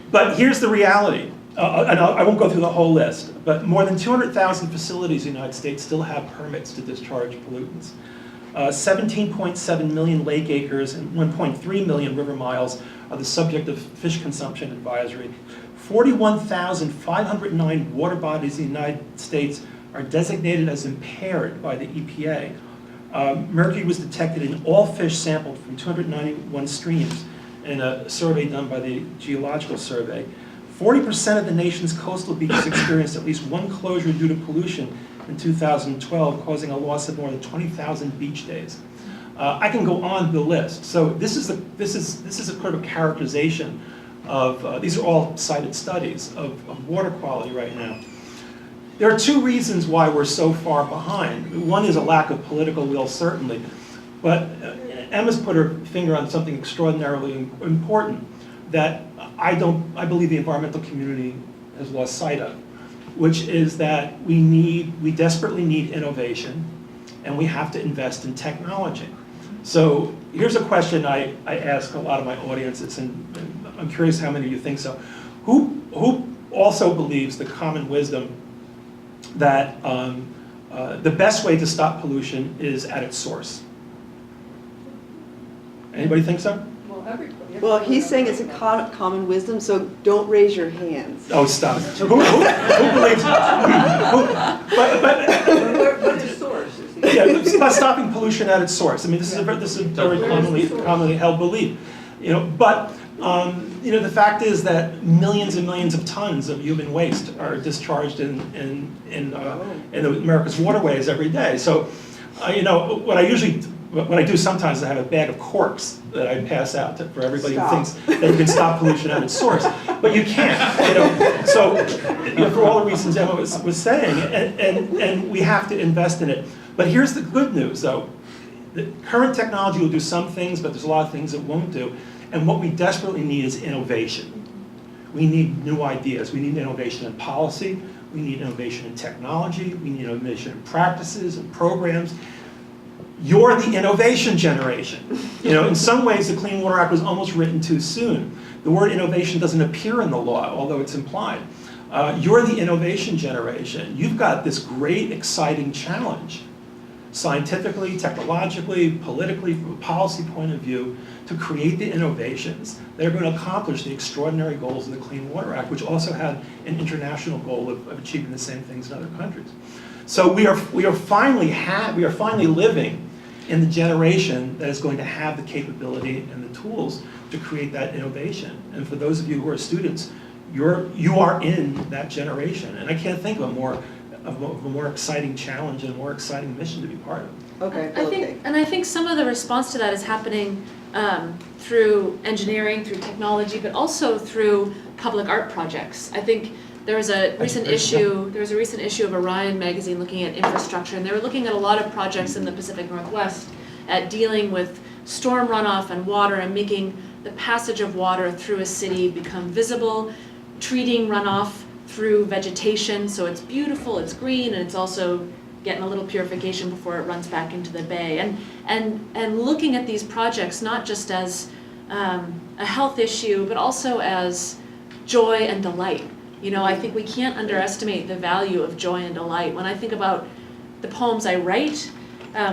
But here's the reality. and I won't go through the whole list, but more than 200,000 facilities in the United States still have permits to discharge pollutants. 17.7 million lake acres and 1.3 million river miles are the subject of fish consumption advisory. 41,509 water bodies in the United States are designated as impaired by the EPA. Mercury was detected in all fish sampled from 291 streams in a survey done by the Geological Survey. 40% of the nation's coastal beaches experienced at least one closure due to pollution in 2012, causing a loss of more than 20,000 beach days. I can go on the list. So this is a kind of characterization of, these are all cited studies of water quality right now. There are two reasons why we're so far behind. One is a lack of political will, certainly, but Emma's put her finger on something extraordinarily important that I believe the environmental community has lost sight of, which is that we desperately need innovation, and we have to invest in technology. So here's a question I ask a lot of my audiences, and I'm curious how many of you think so. Who also believes the common wisdom that the best way to stop pollution is at its source? Anybody think so? Well, everybody. Well, he's saying it's a common wisdom, so don't raise your hands. Oh, stop it. Who believes? What is source? Is he- Yeah, it's about stopping pollution at its source. I mean, this is a very commonly held belief. But the fact is that millions and millions of tons of human waste are discharged in America's waterways every day. So, what I do sometimes is I have a bag of corks that I pass out for everybody who thinks that you can stop pollution at its source, but you can't. So for all the reasons Emma was saying, and we have to invest in it. But here's the good news, though: the current technology will do some things, but there's a lot of things it won't do. And what we desperately need is innovation. We need new ideas. We need innovation in policy. We need innovation in technology. We need innovation in practices and programs. You're the innovation generation. In some ways, the Clean Water Act was almost written too soon. The word innovation doesn't appear in the law, although it's implied. You're the innovation generation. You've got this great, exciting challenge, scientifically, technologically, politically, from a policy point of view, to create the innovations that are going to accomplish the extraordinary goals of the Clean Water Act, which also had an international goal of achieving the same things in other countries. So we are finally living in the generation that is going to have the capability and the tools to create that innovation. And for those of you who are students, you are in that generation. And I can't think of a more exciting challenge and a more exciting mission to be part of. Okay, I think some of the response to that is happening through engineering, through technology, but also through public art projects. I think there was a recent issue of Orion magazine looking at infrastructure, and they were looking at a lot of projects in the Pacific Northwest at dealing with storm runoff and water and making the passage of water through a city become visible, treating runoff through vegetation so it's beautiful, it's green, and it's also getting a little purification before it runs back into the bay. And looking at these projects not just as a health issue, but also as joy and delight. I think we can't underestimate the value of joy and delight. When I think about the poems I write,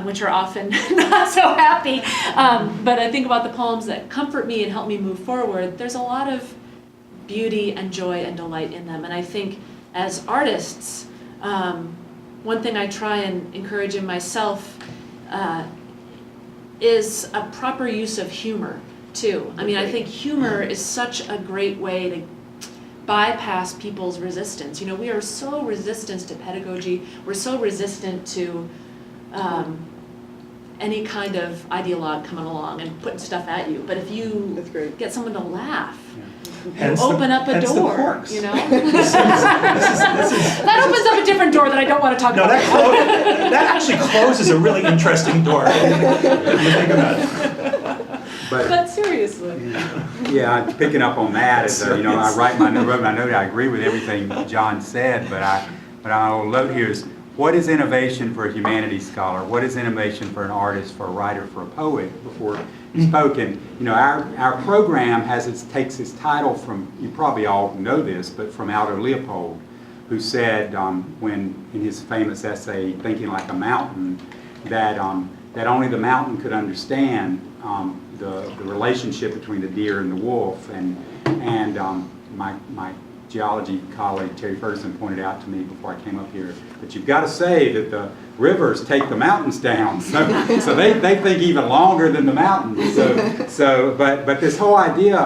which are often not so happy, but I think about the poems that comfort me and help me move forward, there's a lot of beauty and joy and delight in them. And I think as artists, one thing I try and encourage in myself is a proper use of humor, too. I mean, I think humor is such a great way to bypass people's resistance. We are so resistant to pedagogy. We're so resistant to any kind of ideologue coming along and putting stuff at you. But if you get someone to laugh, Hence open up a hence the door, corks. That opens up a different door that I don't want to talk No, about. that actually closes a really interesting door, if you think about it. But seriously. Yeah, picking up on that is, I write my note. I agree with everything John said, but I'll note here is, what is innovation for a humanities scholar? What is innovation for an artist, for a writer, for a poet? Before spoke, and our program takes its title from, you probably all know this, but from Aldo Leopold, who said when in his famous essay "Thinking Like a Mountain" that only the mountain could understand the relationship between the deer and the wolf, and my geology colleague Terry Ferguson pointed out to me before I came up here that you've got to say that the rivers take the mountains down, so they think even longer than the mountains. But this whole idea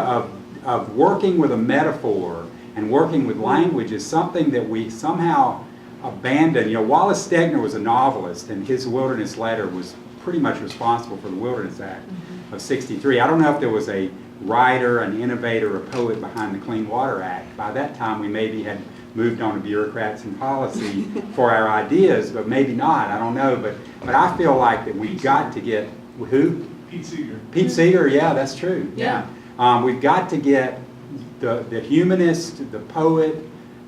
of working with a metaphor and working with language is something that we somehow abandoned. Wallace Stegner was a novelist, and his Wilderness Letter was pretty much responsible for the Wilderness Act of '63. I don't know if there was a writer, an innovator, a poet behind the Clean Water Act. By that time, we maybe had moved on to bureaucrats and policy for our ideas, but maybe not. I don't know. But I feel like that we've got to get who? Pete Seeger. Pete Seeger. Yeah, that's true. Yeah. We've got to get the humanist, the poet,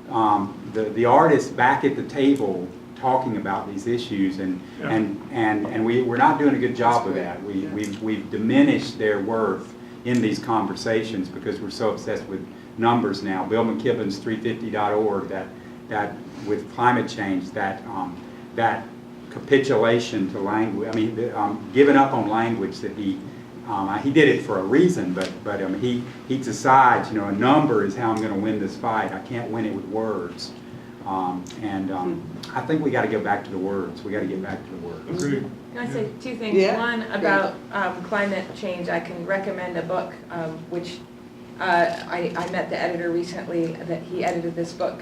the artist back at the table talking about these issues, and we're not doing a good job of that. We've diminished their worth in these conversations because we're so obsessed with numbers now. Bill McKibben's 350.org, that with climate change, that capitulation to language. I mean, giving up on language that he did it for a reason, but he decides, a number is how I'm going to win this fight. I can't win it with words. I think we got to go back to the words. We got to get back to the words. Agreed. Can I say two things? Yeah. One, about climate change. I can recommend a book which I met the editor recently, that he edited this book.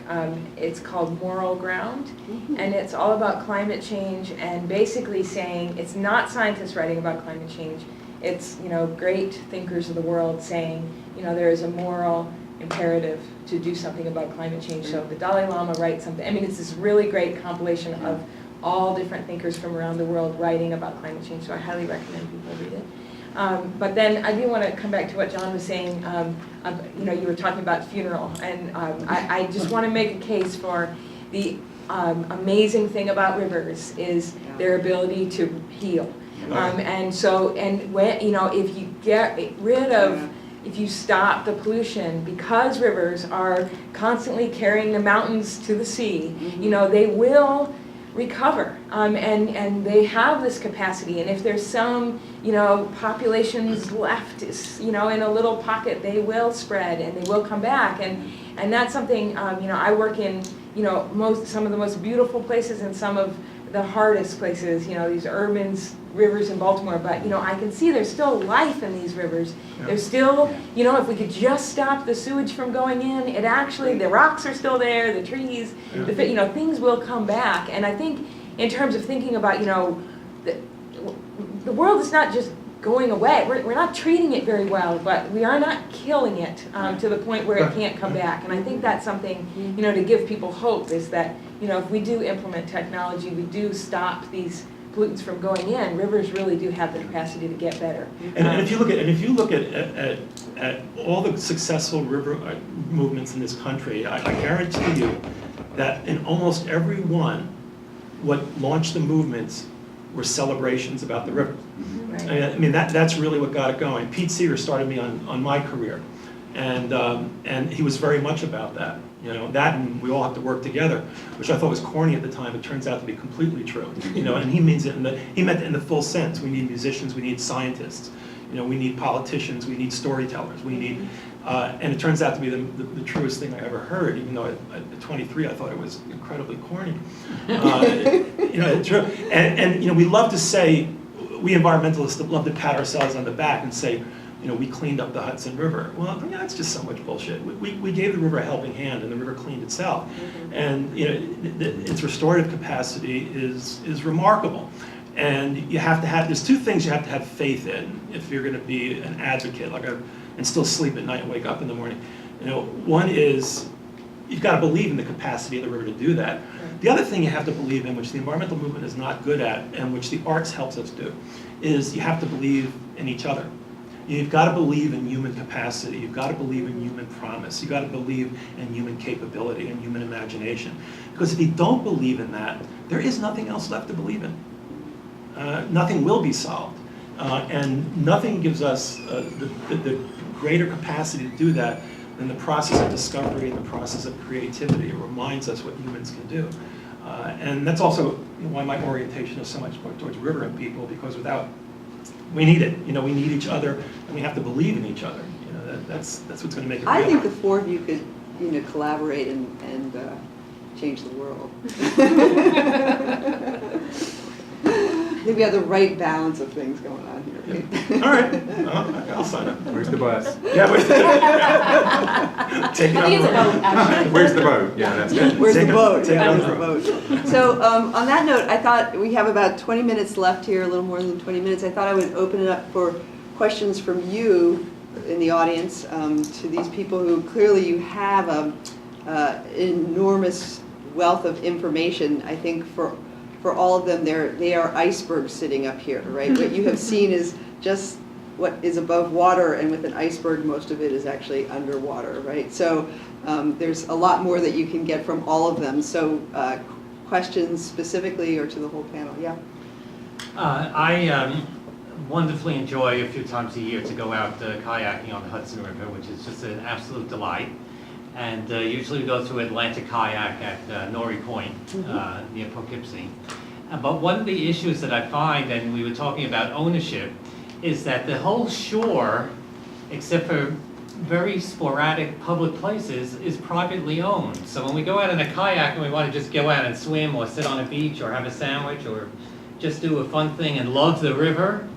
It's called Moral Ground, and it's all about climate change, and basically saying it's not scientists writing about climate change. It's great thinkers of the world saying there is a moral imperative to do something about climate change. So the Dalai Lama writes something. I mean, it's this really great compilation of all different thinkers from around the world writing about climate change. So I highly recommend people read it. But then I do want to come back to what John was saying. You were talking about funeral, and I just want to make a case for the amazing thing about rivers is their ability to heal. And when if you get rid of, if you stop the pollution, because rivers are constantly carrying the mountains to the sea, they will recover, and they have this capacity. And if there's some populations left, in a little pocket, they will spread and they will come back. And that's something I work in some of the most beautiful places and some of the hardest places, these urban rivers in Baltimore, but I can see there's still life in these rivers. Yeah. There's still, if we could just stop the sewage from going in, it actually, the rocks are still there, the trees, things will come back. And I think in terms of thinking about, the world is not just going away. We're not treating it very well, but we are not killing it to the point where it can't come back. And I think that's something, to give people hope, is that, if we do implement technology, we do stop these pollutants from going in, rivers really do have the capacity to get better. And if you look at all the successful river movements in this country, I guarantee you that in almost every one, what launched the movements were celebrations about the river. Right. I mean, that's really what got it going. Pete Seeger started me on my career, and he was very much about that. That, and we all have to work together, which I thought was corny at the time. It turns out to be completely true. And he means it he meant it in the full sense. We need musicians, we need scientists, we need politicians, we need storytellers, we need, and it turns out to be the truest thing I ever heard. Even though at 23 I thought it was incredibly corny. It's true. And we love to say, we environmentalists love to pat ourselves on the back and say, we cleaned up the Hudson River. Well, that's just so much bullshit. We gave the river a helping hand, and the river cleaned itself. And its restorative capacity is remarkable. And you have to have, there's two things you have to have faith in if you're going to be an advocate, and still sleep at night and wake up in the morning. One is you've got to believe in the capacity of the river to do that. The other thing you have to believe in, which the environmental movement is not good at, and which the arts helps us do, is you have to believe in each other. You've got to believe in human capacity. You've got to believe in human promise. You've got to believe in human capability and human imagination. Because if you don't believe in that, there is nothing else left to believe in. Nothing will be solved. And nothing gives us the greater capacity to do that than the process of discovery and the process of creativity. It reminds us what humans can do. And that's also why my orientation is so much more towards river and people, because we need it. We need each other, and we have to believe in each other. That's what's going to make it real. I think the four of you could, collaborate and change the world. I think we have the right balance of things going on here. Right? All right, I'll sign up. Where's the bus? Yeah, where's Take it I on think the it's a boat, road. actually. Where's the boat? Yeah, that's good. Where's the Take it- boat? take it on Where's the the boat? So on that note, I thought we have about 20 minutes left here, a little more than 20 minutes. I thought I would open it up for questions from you in the audience to these people who clearly you have an enormous wealth of information. I think for all of them, they are icebergs sitting up here, right? What you have seen is just what is above water, and with an iceberg, most of it is actually underwater, right? So there's a lot more that you can get from all of them. So questions specifically or to the whole panel? Yeah. I wonderfully enjoy a few times a year to go out kayaking on the Hudson River, which is just an absolute delight. And usually we go through Atlantic Kayak at Norrie Point near Poughkeepsie. But one of the issues that I find, and we were talking about ownership, is that the whole shore, except for very sporadic public places, is privately owned. So when we go out in a kayak and we want to just go out and swim or sit on a beach or have a sandwich or just do a fun thing and love the river,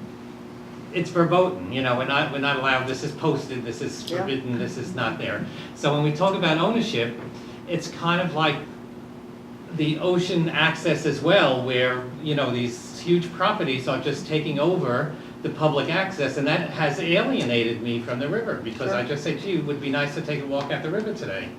it's verboten. We're not allowed, this is posted, this is forbidden, this is not there. So when we talk about ownership, it's kind of like the ocean access as well, where these huge properties are just taking over the public access, and that has alienated me from the river, because I just say, gee, it would be nice to take a walk at the river today.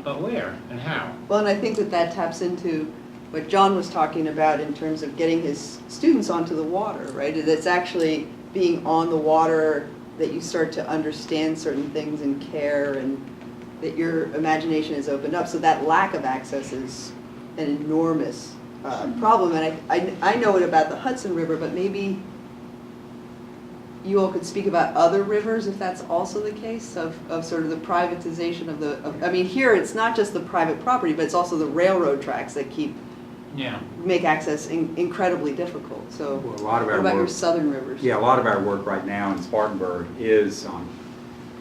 But where and how? Well, and I think that taps into what John was talking about in terms of getting his students onto the water, right? It's actually being on the water that you start to understand certain things and care, and that your imagination is opened up. So that lack of access is an enormous problem. And I know it about the Hudson River, but maybe you all could speak about other rivers, if that's also the case, of sort of the privatization of I mean, here it's not just the private property, but it's also the railroad tracks that make access incredibly difficult. So Well, a lot of what our about your work, southern rivers? yeah, a lot of our work right now in Spartanburg is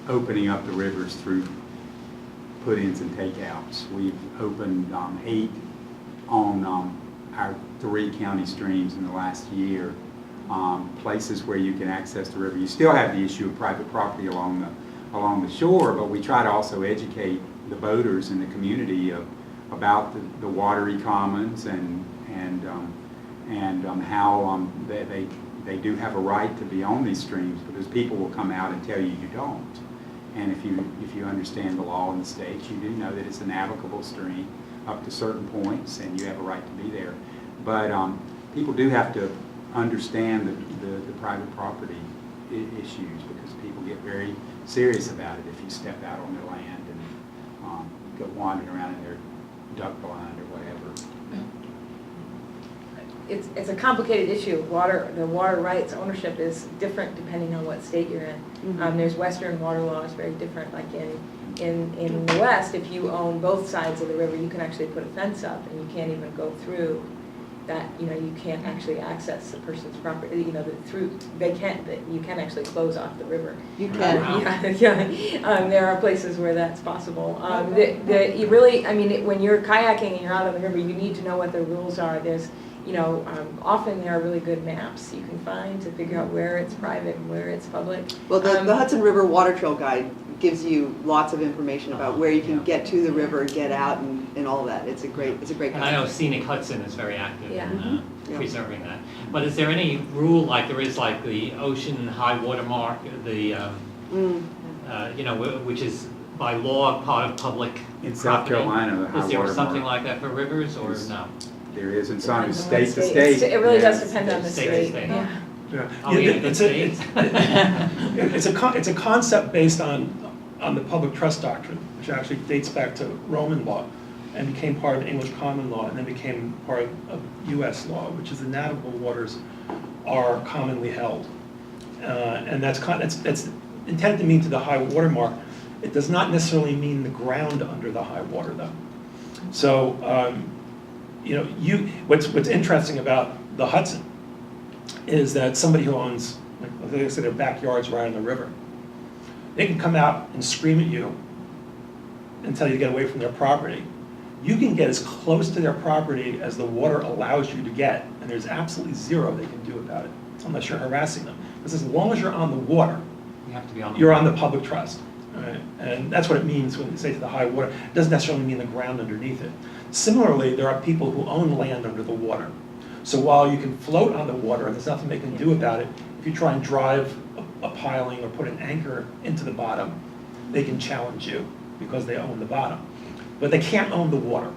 opening up the rivers through put-ins and takeouts. We've opened 8 on our 3 county streams in the last year. Places where you can access the river. You still have the issue of private property along the shore, but we try to also educate the boaters in the community about the watery commons and how they do have a right to be on these streams, because people will come out and tell you you don't. And if you understand the law in the states, you do know that it's a navigable stream up to certain points, and you have a right to be there. But people do have to understand the private property issues, because people get very serious about it if you step out on their land and go wandering around in their duck blind or whatever. It's a complicated issue. The water rights ownership is different depending on what state you're in. There's Western water laws very different. Like in the West, if you own both sides of the river, you can actually put a fence up, and you can't even go through that. You can't actually access the person's property. You can actually close off the river. You can. There are places where that's possible. You really, when you're kayaking and you're out on the river, you need to know what the rules are. There's often there are really good maps you can find to figure out where it's private and where it's public. Well, the Hudson River Water Trail Guide gives you lots of information about where you can get to the river, get out, and all that. It's a great guide. And I know Scenic Hudson is very active in Yeah. preserving that. But is there any rule, like there is like the ocean high water mark, which is by law part of public In South property? Carolina, the high Is there water something mark like that for rivers, or is- no? There is in some Depends on state what to state. state. It really does Yes. depend on the State to state. state. Yeah. Yeah. Are we in a good state? It's a concept based on the public trust doctrine, which actually dates back to Roman law and became part of English common law, and then became part of U.S. law, which is the navigable waters are commonly held. And that's intended to mean to the high water mark. It does not necessarily mean the ground under the high water, though. So, what's interesting about the Hudson is that somebody who owns, like I said, their backyard's right on the river, they can come out and scream at you and tell you to get away from their property. You can get as close to their property as the water allows you to get, and there's absolutely zero they can do about it, unless you're harassing them. Because as long as you're on the water, You have to be on. you're on the public trust. Right? And that's what it means when you say to the high water. It doesn't necessarily mean the ground underneath it. Similarly, there are people who own land under the water. So while you can float on the water and there's nothing they can do about it, if you try and drive a piling or put an anchor into the bottom, they can challenge you because they own the bottom. But they can't own the water,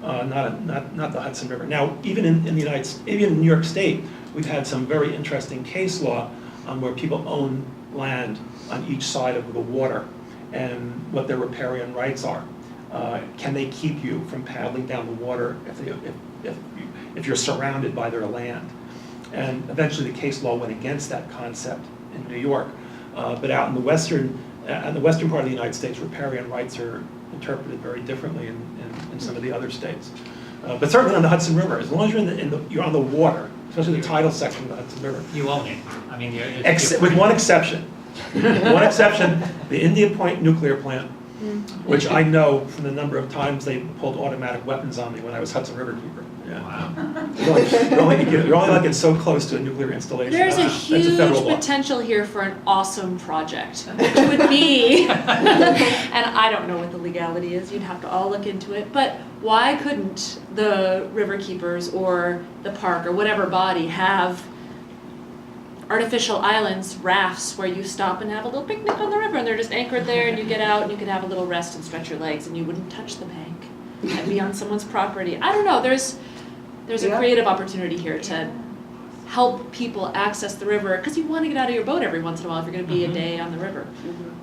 not the Hudson River. Now, even in the United States, even in New York State, we've had some very interesting case law where people own land on each side of the water and what their riparian rights are. Can they keep you from paddling down the water if you're surrounded by their land? And eventually the case law went against that concept in New York. But out in the western part of the United States, riparian rights are interpreted very differently in some of the other states. But certainly on the Hudson River, as long as you're on the water, especially the tidal section of the Hudson River. You own it. I mean, With one exception. One exception, the Indian Point nuclear plant, which I know from the number of times they pulled automatic weapons on me when I was Hudson River keeper. Yeah. Wow. You're only like so close to a nuclear installation. There's a That's huge federal law. potential here for an awesome project, which would be, and I don't know what the legality is, you'd have to all look into it, but why couldn't the river keepers or the park or whatever body have artificial islands, rafts, where you stop and have a little picnic on the river and they're just anchored there and you get out and you can have a little rest and stretch your legs and you wouldn't touch the bank and be on someone's property. I don't know, there's a creative opportunity here to help people access the river, because you want to get out of your boat every once in a while if you're going to be a day on the river.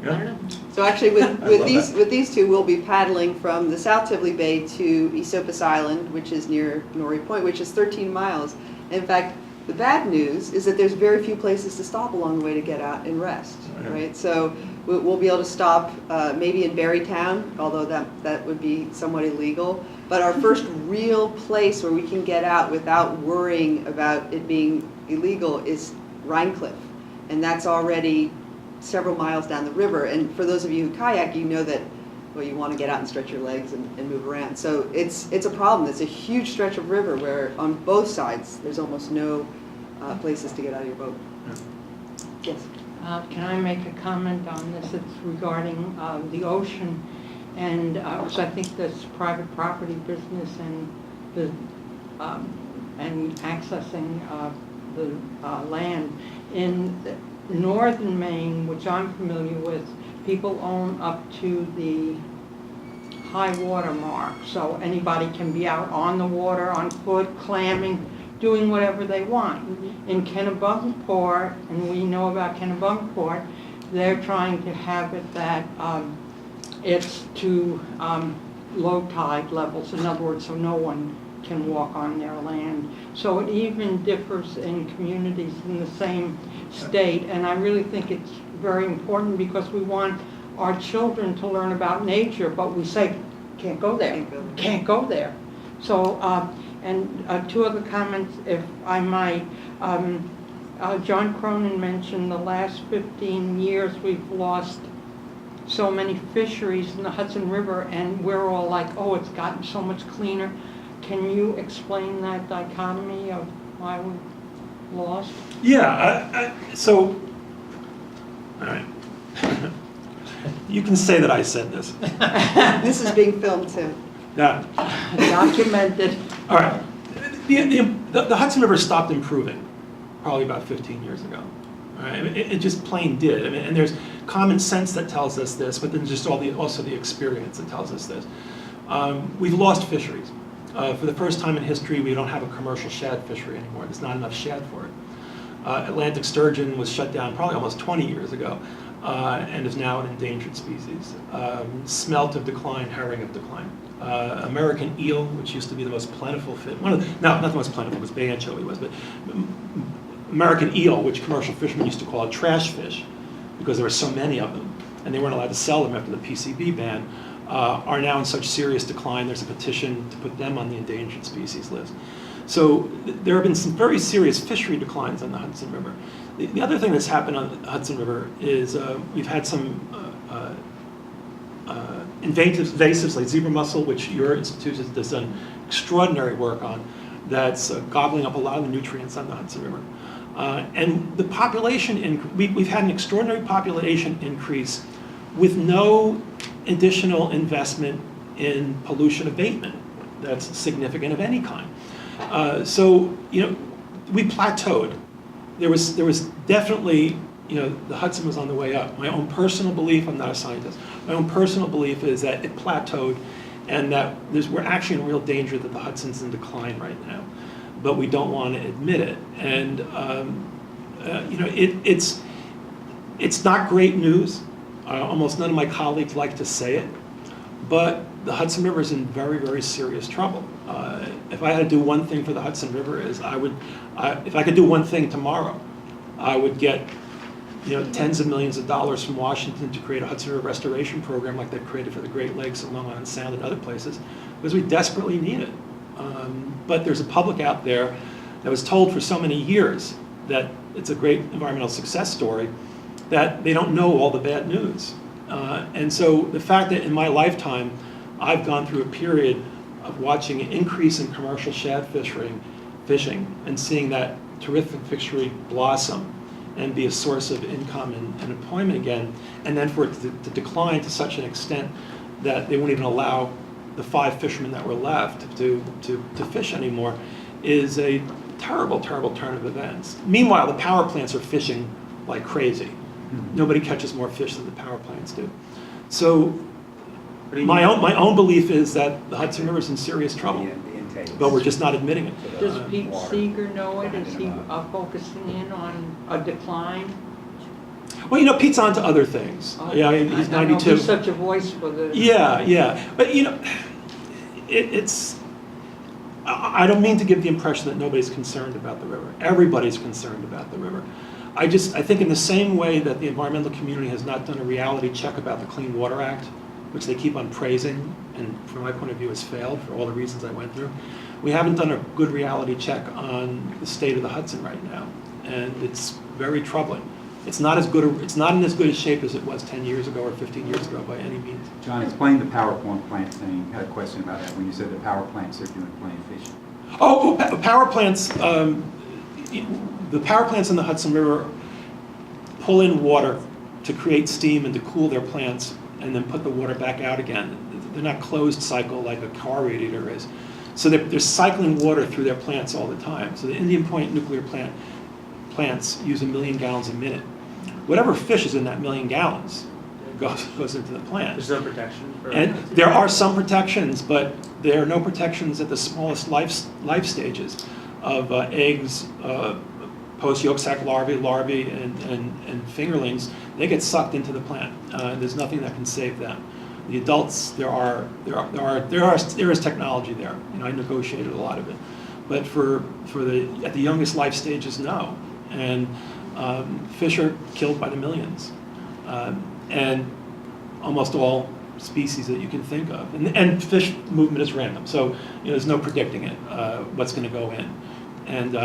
I don't know. So actually, with love these two, we'll be paddling from the South Tivoli Bay to Esopus Island, which is near Norrie Point, which is 13 miles. In fact, the bad news is that there's very few places to stop along the way to get out and rest, right? So we'll be able to stop maybe in Barrytown, although that would be somewhat illegal. But our first real place where we can get out without worrying about it being illegal is Rhinecliff. And that's already several miles down the river. And for those of you who kayak, you know that, well, you want to get out and stretch your legs and move around. So it's a problem. It's a huge stretch of river where on both sides there's almost no places to get out of your boat. Yes. Can I make a comment on this? It's regarding the ocean, and so I think this private property business and the and accessing the land in northern Maine, which I'm familiar with, people own up to the high water mark, so anybody can be out on the water, on foot, clamming, doing whatever they want. In Kennebunkport, and we know about Kennebunkport, they're trying to have it that it's to low tide levels, in other words, so no one can walk on their land. So it even differs in communities in the same state, and I really think it's very important because we want our children to learn about nature, but we say, can't go there, can't go there. So, and two other comments, if I might. John Cronin mentioned the last 15 years we've lost so many fisheries in the Hudson River, and we're all like, oh, it's gotten so much cleaner. Can you explain that dichotomy of why we lost? Yeah, so, all right. You can say that I said this. This is being filmed too. Yeah. Documented. All right. The Hudson River stopped improving probably about 15 years ago. All right? It just plain did. I mean, and there's common sense that tells us this, but then just also the experience that tells us this. We've lost fisheries. For the first time in history, we don't have a commercial shad fishery anymore. There's not enough shad for it. Atlantic sturgeon was shut down probably almost 20 years ago and is now an endangered species. Smelt have declined, herring have declined. American eel, which used to be the most plentiful fish, not the most plentiful, because bay anchovy was, but American eel, which commercial fishermen used to call a trash fish, because there were so many of them, and they weren't allowed to sell them after the PCB ban, are now in such serious decline. There's a petition to put them on the endangered species list. So there have been some very serious fishery declines on the Hudson River. The other thing that's happened on the Hudson River is we've had some invasives like zebra mussel, which your institute has done extraordinary work on, that's gobbling up a lot of the nutrients on the Hudson River. And the population, we've had an extraordinary population increase with no additional investment in pollution abatement that's significant of any kind. So, we plateaued. There was definitely, the Hudson was on the way up. My own personal belief, I'm not a scientist, my own personal belief is that it plateaued and that we're actually in real danger that the Hudson's in decline right now. But we don't want to admit it. And, it's not great news. Almost none of my colleagues like to say it, but the Hudson River is in very, very serious trouble. If I had to do one thing for the Hudson River is if I could do one thing tomorrow, I would get tens of millions of dollars from Washington to create a Hudson River restoration program like they've created for the Great Lakes and Long Island Sound and other places, because we desperately need it. But there's a public out there that was told for so many years that it's a great environmental success story that they don't know all the bad news. And so the fact that in my lifetime, I've gone through a period of watching an increase in commercial shad fishing and seeing that terrific fishery blossom and be a source of income and employment again, and then for it to decline to such an extent that they won't even allow the 5 fishermen that were left to fish anymore, is a terrible, terrible turn of events. Meanwhile, the power plants are fishing like crazy. Nobody catches more fish than the power plants do. So my own belief is that the Hudson River is in serious trouble, but we're just not admitting it. Does Pete Seeger know it? Is he focusing in on a decline? Well, Pete's on to other things. Yeah, he's 92. He's such a voice for the... Yeah. But, I don't mean to give the impression that nobody's concerned about the river. Everybody's concerned about the river. I think in the same way that the environmental community has not done a reality check about the Clean Water Act, which they keep on praising, and from my point of view has failed for all the reasons I went through, we haven't done a good reality check on the state of the Hudson right now, and it's very troubling. It's not in as good a shape as it was 10 years ago or 15 years ago by any means. John, explain the power plant thing. I had a question about that when you said the power plants are doing plenty of fishing. Power plants, the power plants in the Hudson River pull in water to create steam and to cool their plants and then put the water back out again. They're not closed cycle like a car radiator is. So they're cycling water through their plants all the time. So the Indian Point nuclear plants use 1 million gallons a minute. Whatever fish is in that 1 million gallons goes into the plant. There's no protection for And there are some protections, but there are no protections at the smallest life stages of eggs, post-yolk sac larvae, and fingerlings. They get sucked into the plant. There's nothing that can save them. The adults, there is technology there. I negotiated a lot of it, but at the youngest life stages, no. And fish are killed by the millions, and almost all species that you can think of. And fish movement is random, so there's no predicting it, what's going to go in. And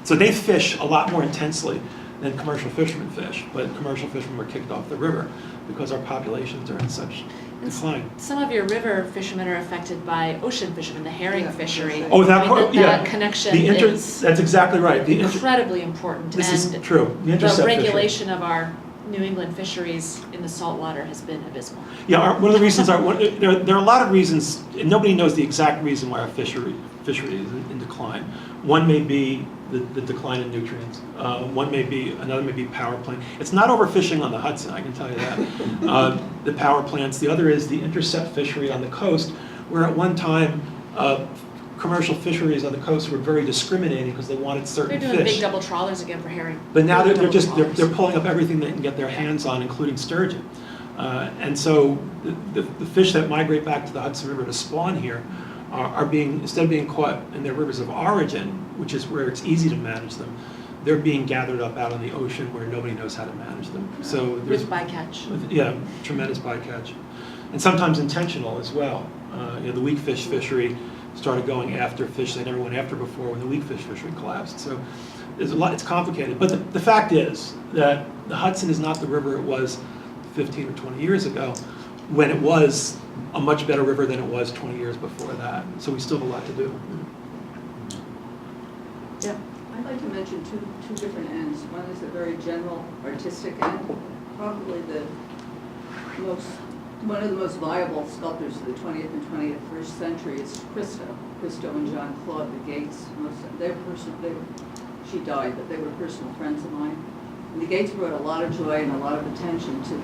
so they fish a lot more intensely than commercial fishermen fish, but commercial fishermen were kicked off the river because our populations are in such decline. Some of your river fishermen are affected by ocean fishermen, the herring fishery. Oh, that connection is that's exactly right. incredibly important. This is and true. The intercept regulation of our New England fisheries in the saltwater has been abysmal. Yeah, one of the reasons there are a lot of reasons, and nobody knows the exact reason why our fishery is in decline. One may be the decline in nutrients. Another may be power plant. It's not overfishing on the Hudson, I can tell you that. The power plants. The other is the intercept fishery on the coast, where at one time commercial fisheries on the coast were very discriminating because they wanted certain fish. They're doing big double trawlers again for herring. But now they're pulling up everything they can get their hands on, including sturgeon. And so the fish that migrate back to the Hudson River to spawn here are being, instead of being caught in their rivers of origin, which is where it's easy to manage them, they're being gathered up out in the ocean where nobody knows how to manage them. So there's With bycatch. yeah, tremendous bycatch, and sometimes intentional as well. The weakfish fishery started going after fish they never went after before when the weakfish fishery collapsed. So there's a lot. It's complicated, but the fact is that the Hudson is not the river it was 15 or 20 years ago, when it was a much better river than it was 20 years before that. So we still have a lot to do. Yeah. I'd like to mention two different ends. One is a very general artistic end. Probably one of the most viable sculptors of the 20th and 21st century is Christo and John Claude, the Gates. She died, but they were personal friends of mine. And the Gates brought a lot of joy and a lot of attention to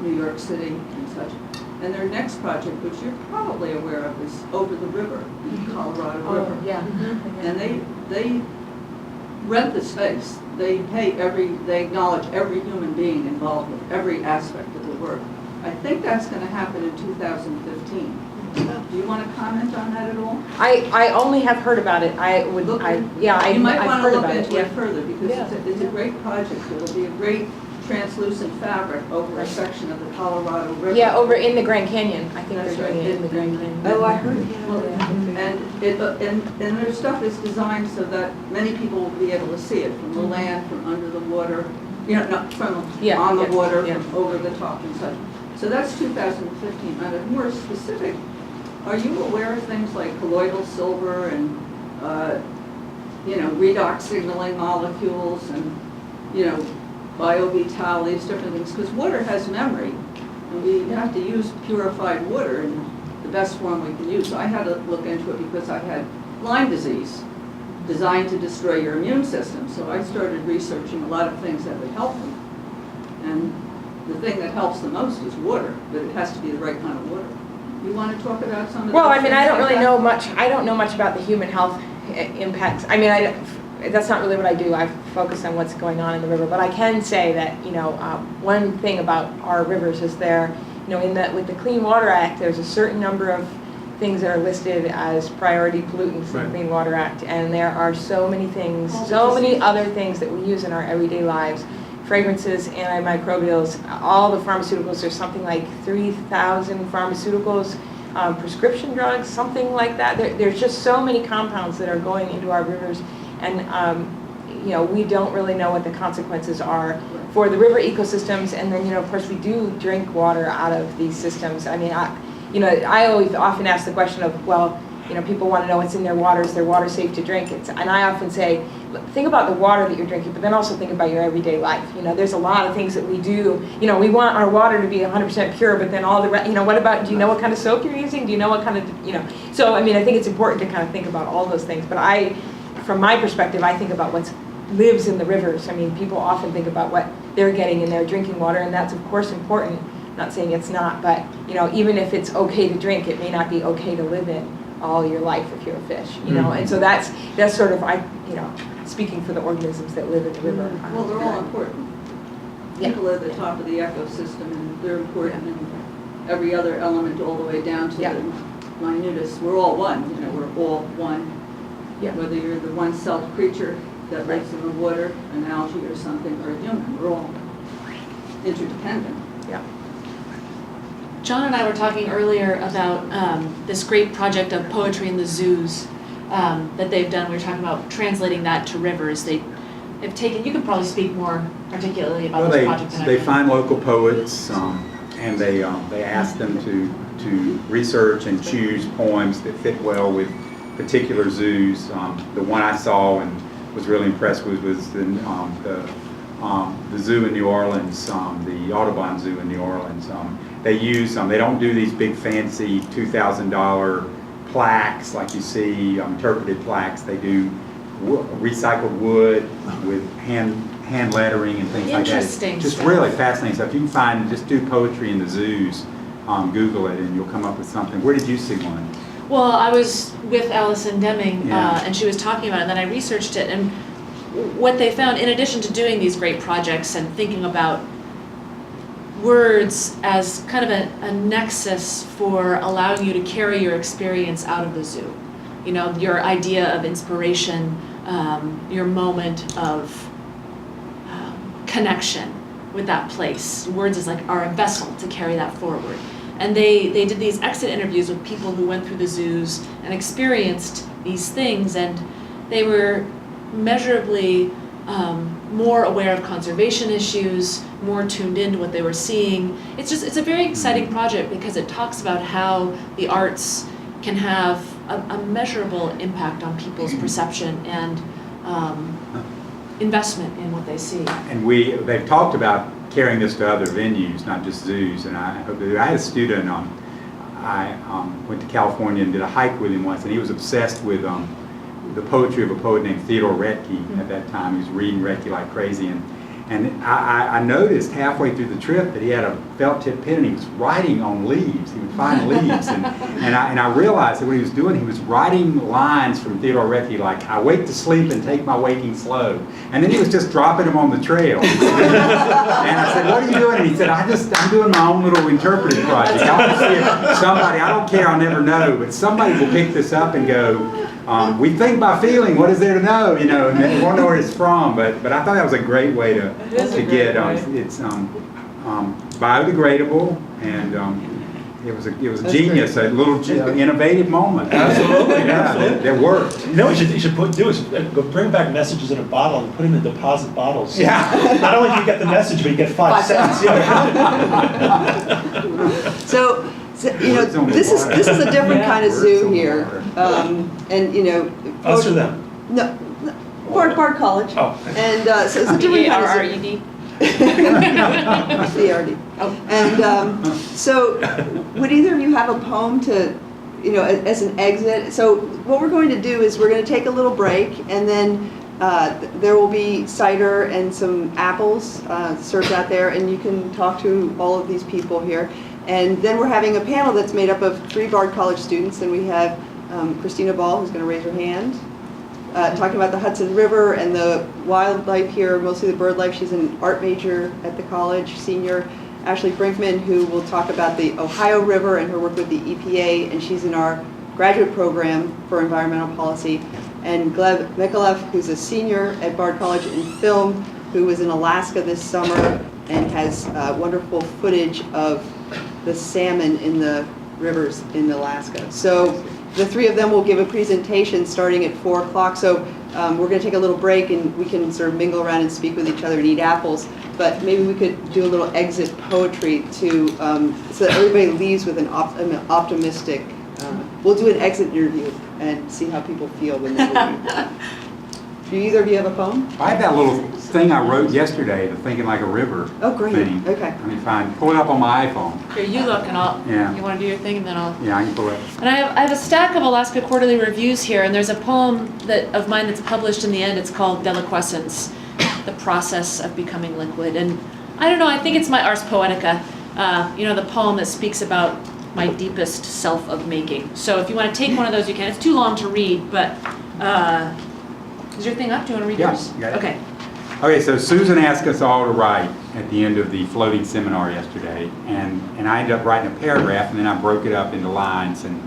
New York City and such. And their next project, which you're probably aware of, is Over the River, the Colorado River. Yeah. And they rent the space. They acknowledge every human being involved with every aspect of the work. I think that's going to happen in 2015. Do you want to comment on that at all? I only have heard about it. I would, You I've might want to heard look about it, into it yeah. further, because Yeah. it's a great project. It'll be a great translucent fabric over a section of the Colorado River. Yeah, over in the Grand Canyon. I think That's they're doing right. it in the Grand Canyon. Oh, I heard. And their stuff is designed so that many people will be able to see it from the land, from under the water, not from on the water, from over the top and such. So that's 2015. On a more specific, are you aware of things like colloidal silver and, redox signaling molecules and, BioVital, these different things? Because water has memory, and we have to use purified water in the best form we can use. So I had to look into it because I had Lyme disease, designed to destroy your immune system. So I started researching a lot of things that would help them. And the thing that helps the most is water, but it has to be the right kind of water. You want to talk about some of the Well, I mean, I don't things really like know much. I don't know much about the human health impacts. I mean, that's not really what I do. I focus on what's going on in the river. But I can say that, one thing about our rivers is with the Clean Water Act, there's a certain number of things that are listed as priority pollutants in the Clean Water Act. And there are so many things, so many other things that we use in our everyday lives. Fragrances, antimicrobials, all the pharmaceuticals. There's something like 3,000 pharmaceuticals, prescription drugs, something like that. There's just so many compounds that are going into our rivers, and we don't really know what the consequences are for the river ecosystems. And then, of course, we do drink water out of these systems. I mean, I always often ask the question of, well, people want to know what's in their water. Is their water safe to drink? And I often say, think about the water that you're drinking, but then also think about your everyday life. There's a lot of things that we do. We want our water to be 100% pure, but then all the rest, what about, do you know what kind of soap you're using? Do you know what kind of, So, I mean, I think it's important to kind of think about all those things. But from my perspective, I think about what lives in the rivers. I mean, people often think about what they're getting in their drinking water, and that's, of course, important. Not saying it's not, but, even if it's okay to drink, it may not be okay to live in all your life if you're a fish, and so that's sort of, speaking for the organisms that live in the river. Well, they're all important. Yeah. People are at the top of the ecosystem, and they're important in every other element all the way down to the minutest. We're all one, we're all one. Yeah. Whether you're the one-celled creature that lives in the water, an algae or something, or a human, we're all interdependent. Yeah. John and I were talking earlier about this great project of poetry in the zoos that they've done. We were talking about translating that to rivers. They've taken, you could probably speak more articulately about this project than I They can. find local poets, and they ask them to research and choose poems that fit well with particular zoos. The one I saw and was really impressed with was the zoo in New Orleans, the Audubon Zoo in New Orleans. They don't do these big fancy $2,000 plaques like you see, interpreted plaques. They do recycled wood with hand lettering and things like that. Interesting Just stuff. really fascinating stuff. You can find, just do poetry in the zoos, Google it, and you'll come up with something. Where did you see one? Well, I was with Allison Deming, Yeah. and she was talking about it, and then I researched it, and what they found, in addition to doing these great projects and thinking about words as kind of a nexus for allowing you to carry your experience out of the zoo. Your idea of inspiration your moment of connection with that place. Words are a vessel to carry that forward. And they did these exit interviews with people who went through the zoos and experienced these things, and they were measurably more aware of conservation issues, more tuned into what they were seeing. It's a very exciting project because it talks about how the arts can have a measurable impact on people's perception and investment in what they see. And they've talked about carrying this to other venues, not just zoos. And I had a student, I went to California and did a hike with him once, and he was obsessed with the poetry of a poet named Theodore Retke at that time. He was reading Retke like crazy. And I noticed halfway through the trip that he had a felt tip pen and he was writing on leaves. He would find leaves. And I realized that what he was doing, he was writing lines from Theodore Retke like, I wake to sleep and take my waking slow. And then he was just dropping them on the trail. And I said, what are you doing? And he said, I'm doing my own little interpretive project. I want to see if somebody, I don't care, I'll never know, but somebody will pick this up and go, we think by feeling, what is there to know, and they won't know where it's from, but I thought that was a great way to get, it's biodegradable, and it was a genius, a little innovative moment. Absolutely, Yeah, absolutely. that worked. You know what you should do is go bring back messages in a bottle and put them in deposit bottles. Yeah. Not only do you get the message, but you get 5 cents. So, this is a different kind of zoo here, and Us or them? No, Bard College. Oh. And so it's a different kind of zoo. B-A-R-R-E-D? B-A-R-D. And so, would either of you have a poem to, as an exit? So what we're going to do is we're going to take a little break, and then there will be cider and some apples served out there, and you can talk to all of these people here. And then we're having a panel that's made up of 3 Bard College students, and we have Christina Ball, who's going to raise her hand, talking about the Hudson River and the wildlife here, mostly the bird life. She's an art major at the college, senior. Ashley Brinkman, who will talk about the Ohio River and her work with the EPA, and she's in our graduate program for environmental policy. And Gleb Mikalev, who's a senior at Bard College in film, who was in Alaska this summer and has wonderful footage of the salmon in the rivers in Alaska. So the 3 of them will give a presentation starting at 4 o'clock. So we're going to take a little break and we can sort of mingle around and speak with each other and eat apples. But maybe we could do a little exit poetry to so that everybody leaves with an optimistic. We'll do an exit interview and see how people feel when they leave. Do either of you have a poem? I had that little thing I wrote yesterday, the Thinking Like a River Oh, great. thing. Okay. Let me pull it up on my iPhone. Here, you look and Yeah. you want to do your thing and then I'll. Yeah, I can pull it. And I have a stack of Alaska Quarterly Reviews here, and there's a poem of mine that's published in the end. It's called Deliquescence, the process of becoming liquid. And I don't know, I think it's my Ars Poetica, the poem that speaks about my deepest self of making. So if you want to take one of those, you can. It's too long to read, but is your thing up? Do you want to read yours? Yeah, got it. Okay. Okay, so Susan asked us all to write at the end of the floating seminar yesterday, and I ended up writing a paragraph, and then I broke it up into lines, and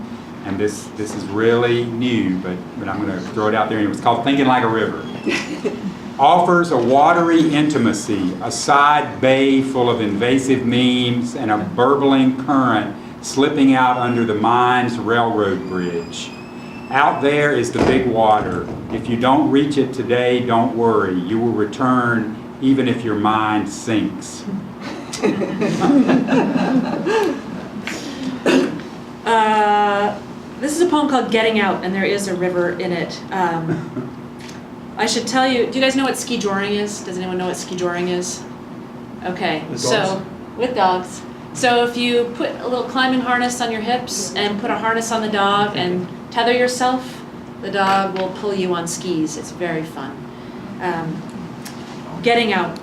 this is really new, but I'm going to throw it out there. And it was called Thinking Like a River. Offers a watery intimacy, a side bay full of invasive memes, and a burbling current slipping out under the mine's railroad bridge. Out there is the big water. If you don't reach it today, don't worry. You will return even if your mind sinks. This is a poem called Getting Out, and there is a river in it. I should tell you, do you guys know what ski joring is? Does anyone know what ski joring is? Okay, With so, dogs? with dogs. So if you put a little climbing harness on your hips and put a harness on the dog and tether yourself, the dog will pull you on skis. It's very fun. Getting out.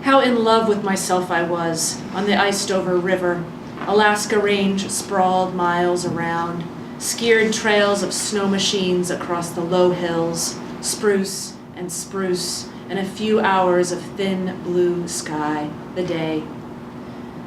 How in love with myself I was on the iced over river. Alaska range sprawled miles around. Skiered trails of snow machines across the low hills. Spruce, and a few hours of thin blue sky, the day.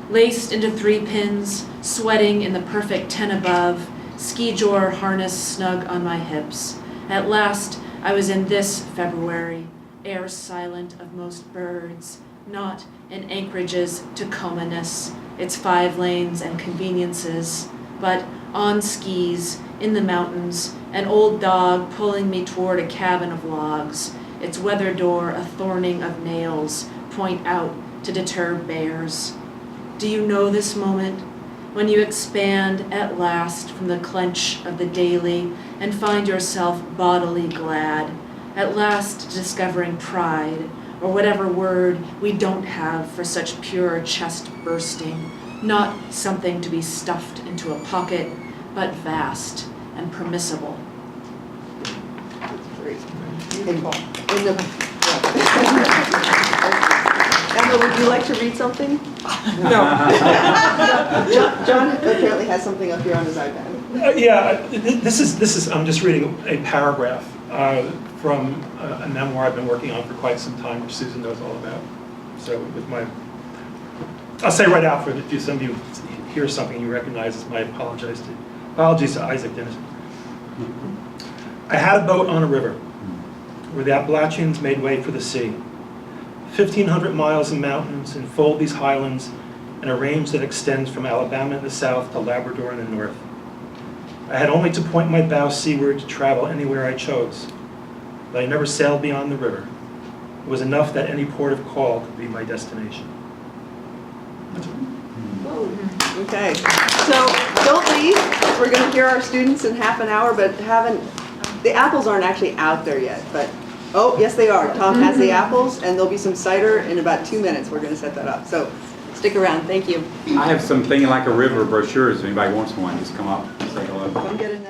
Laced into 3 pins, sweating in the perfect 10 above, ski jor harness snug on my hips. At last, I was in this February, air silent of most birds, not in Anchorage's Tacoma-ness, its 5 lanes and conveniences, but on skis, in the mountains, an old dog pulling me toward a cabin of logs, its weather door a thorning of nails, point out to deter bears. Do you know this moment? When you expand at last from the clench of the daily and find yourself bodily glad, at last discovering pride, or whatever word we don't have for such pure chest bursting, not something to be stuffed into a pocket, but vast and permissible. Great. Emma, would you like to read something? John apparently has something up here on his iPad. This is, I'm just reading a paragraph from a memoir I've been working on for quite some time, which Susan knows all about. So I'll say right out for it, if some of you hear something you recognize, it's my apologies to Isaac Dennis. I had a boat on a river where the Appalachians made way for the sea. 1,500 miles of mountains enfold these highlands in a range that extends from Alabama in the south to Labrador in the north. I had only to point my bow seaward to travel anywhere I chose, but I never sailed beyond the river. It was enough that any port of call could be my destination. Okay, so don't leave. We're going to hear our students in half an hour, but the apples aren't actually out there yet, but, oh, yes they are. Tom has the apples, and there'll be some cider in about 2 minutes. We're going to set that up. So stick around. Thank you. I have some Thinking Like a River brochures. If anybody wants one, just come up and say hello. Come get it.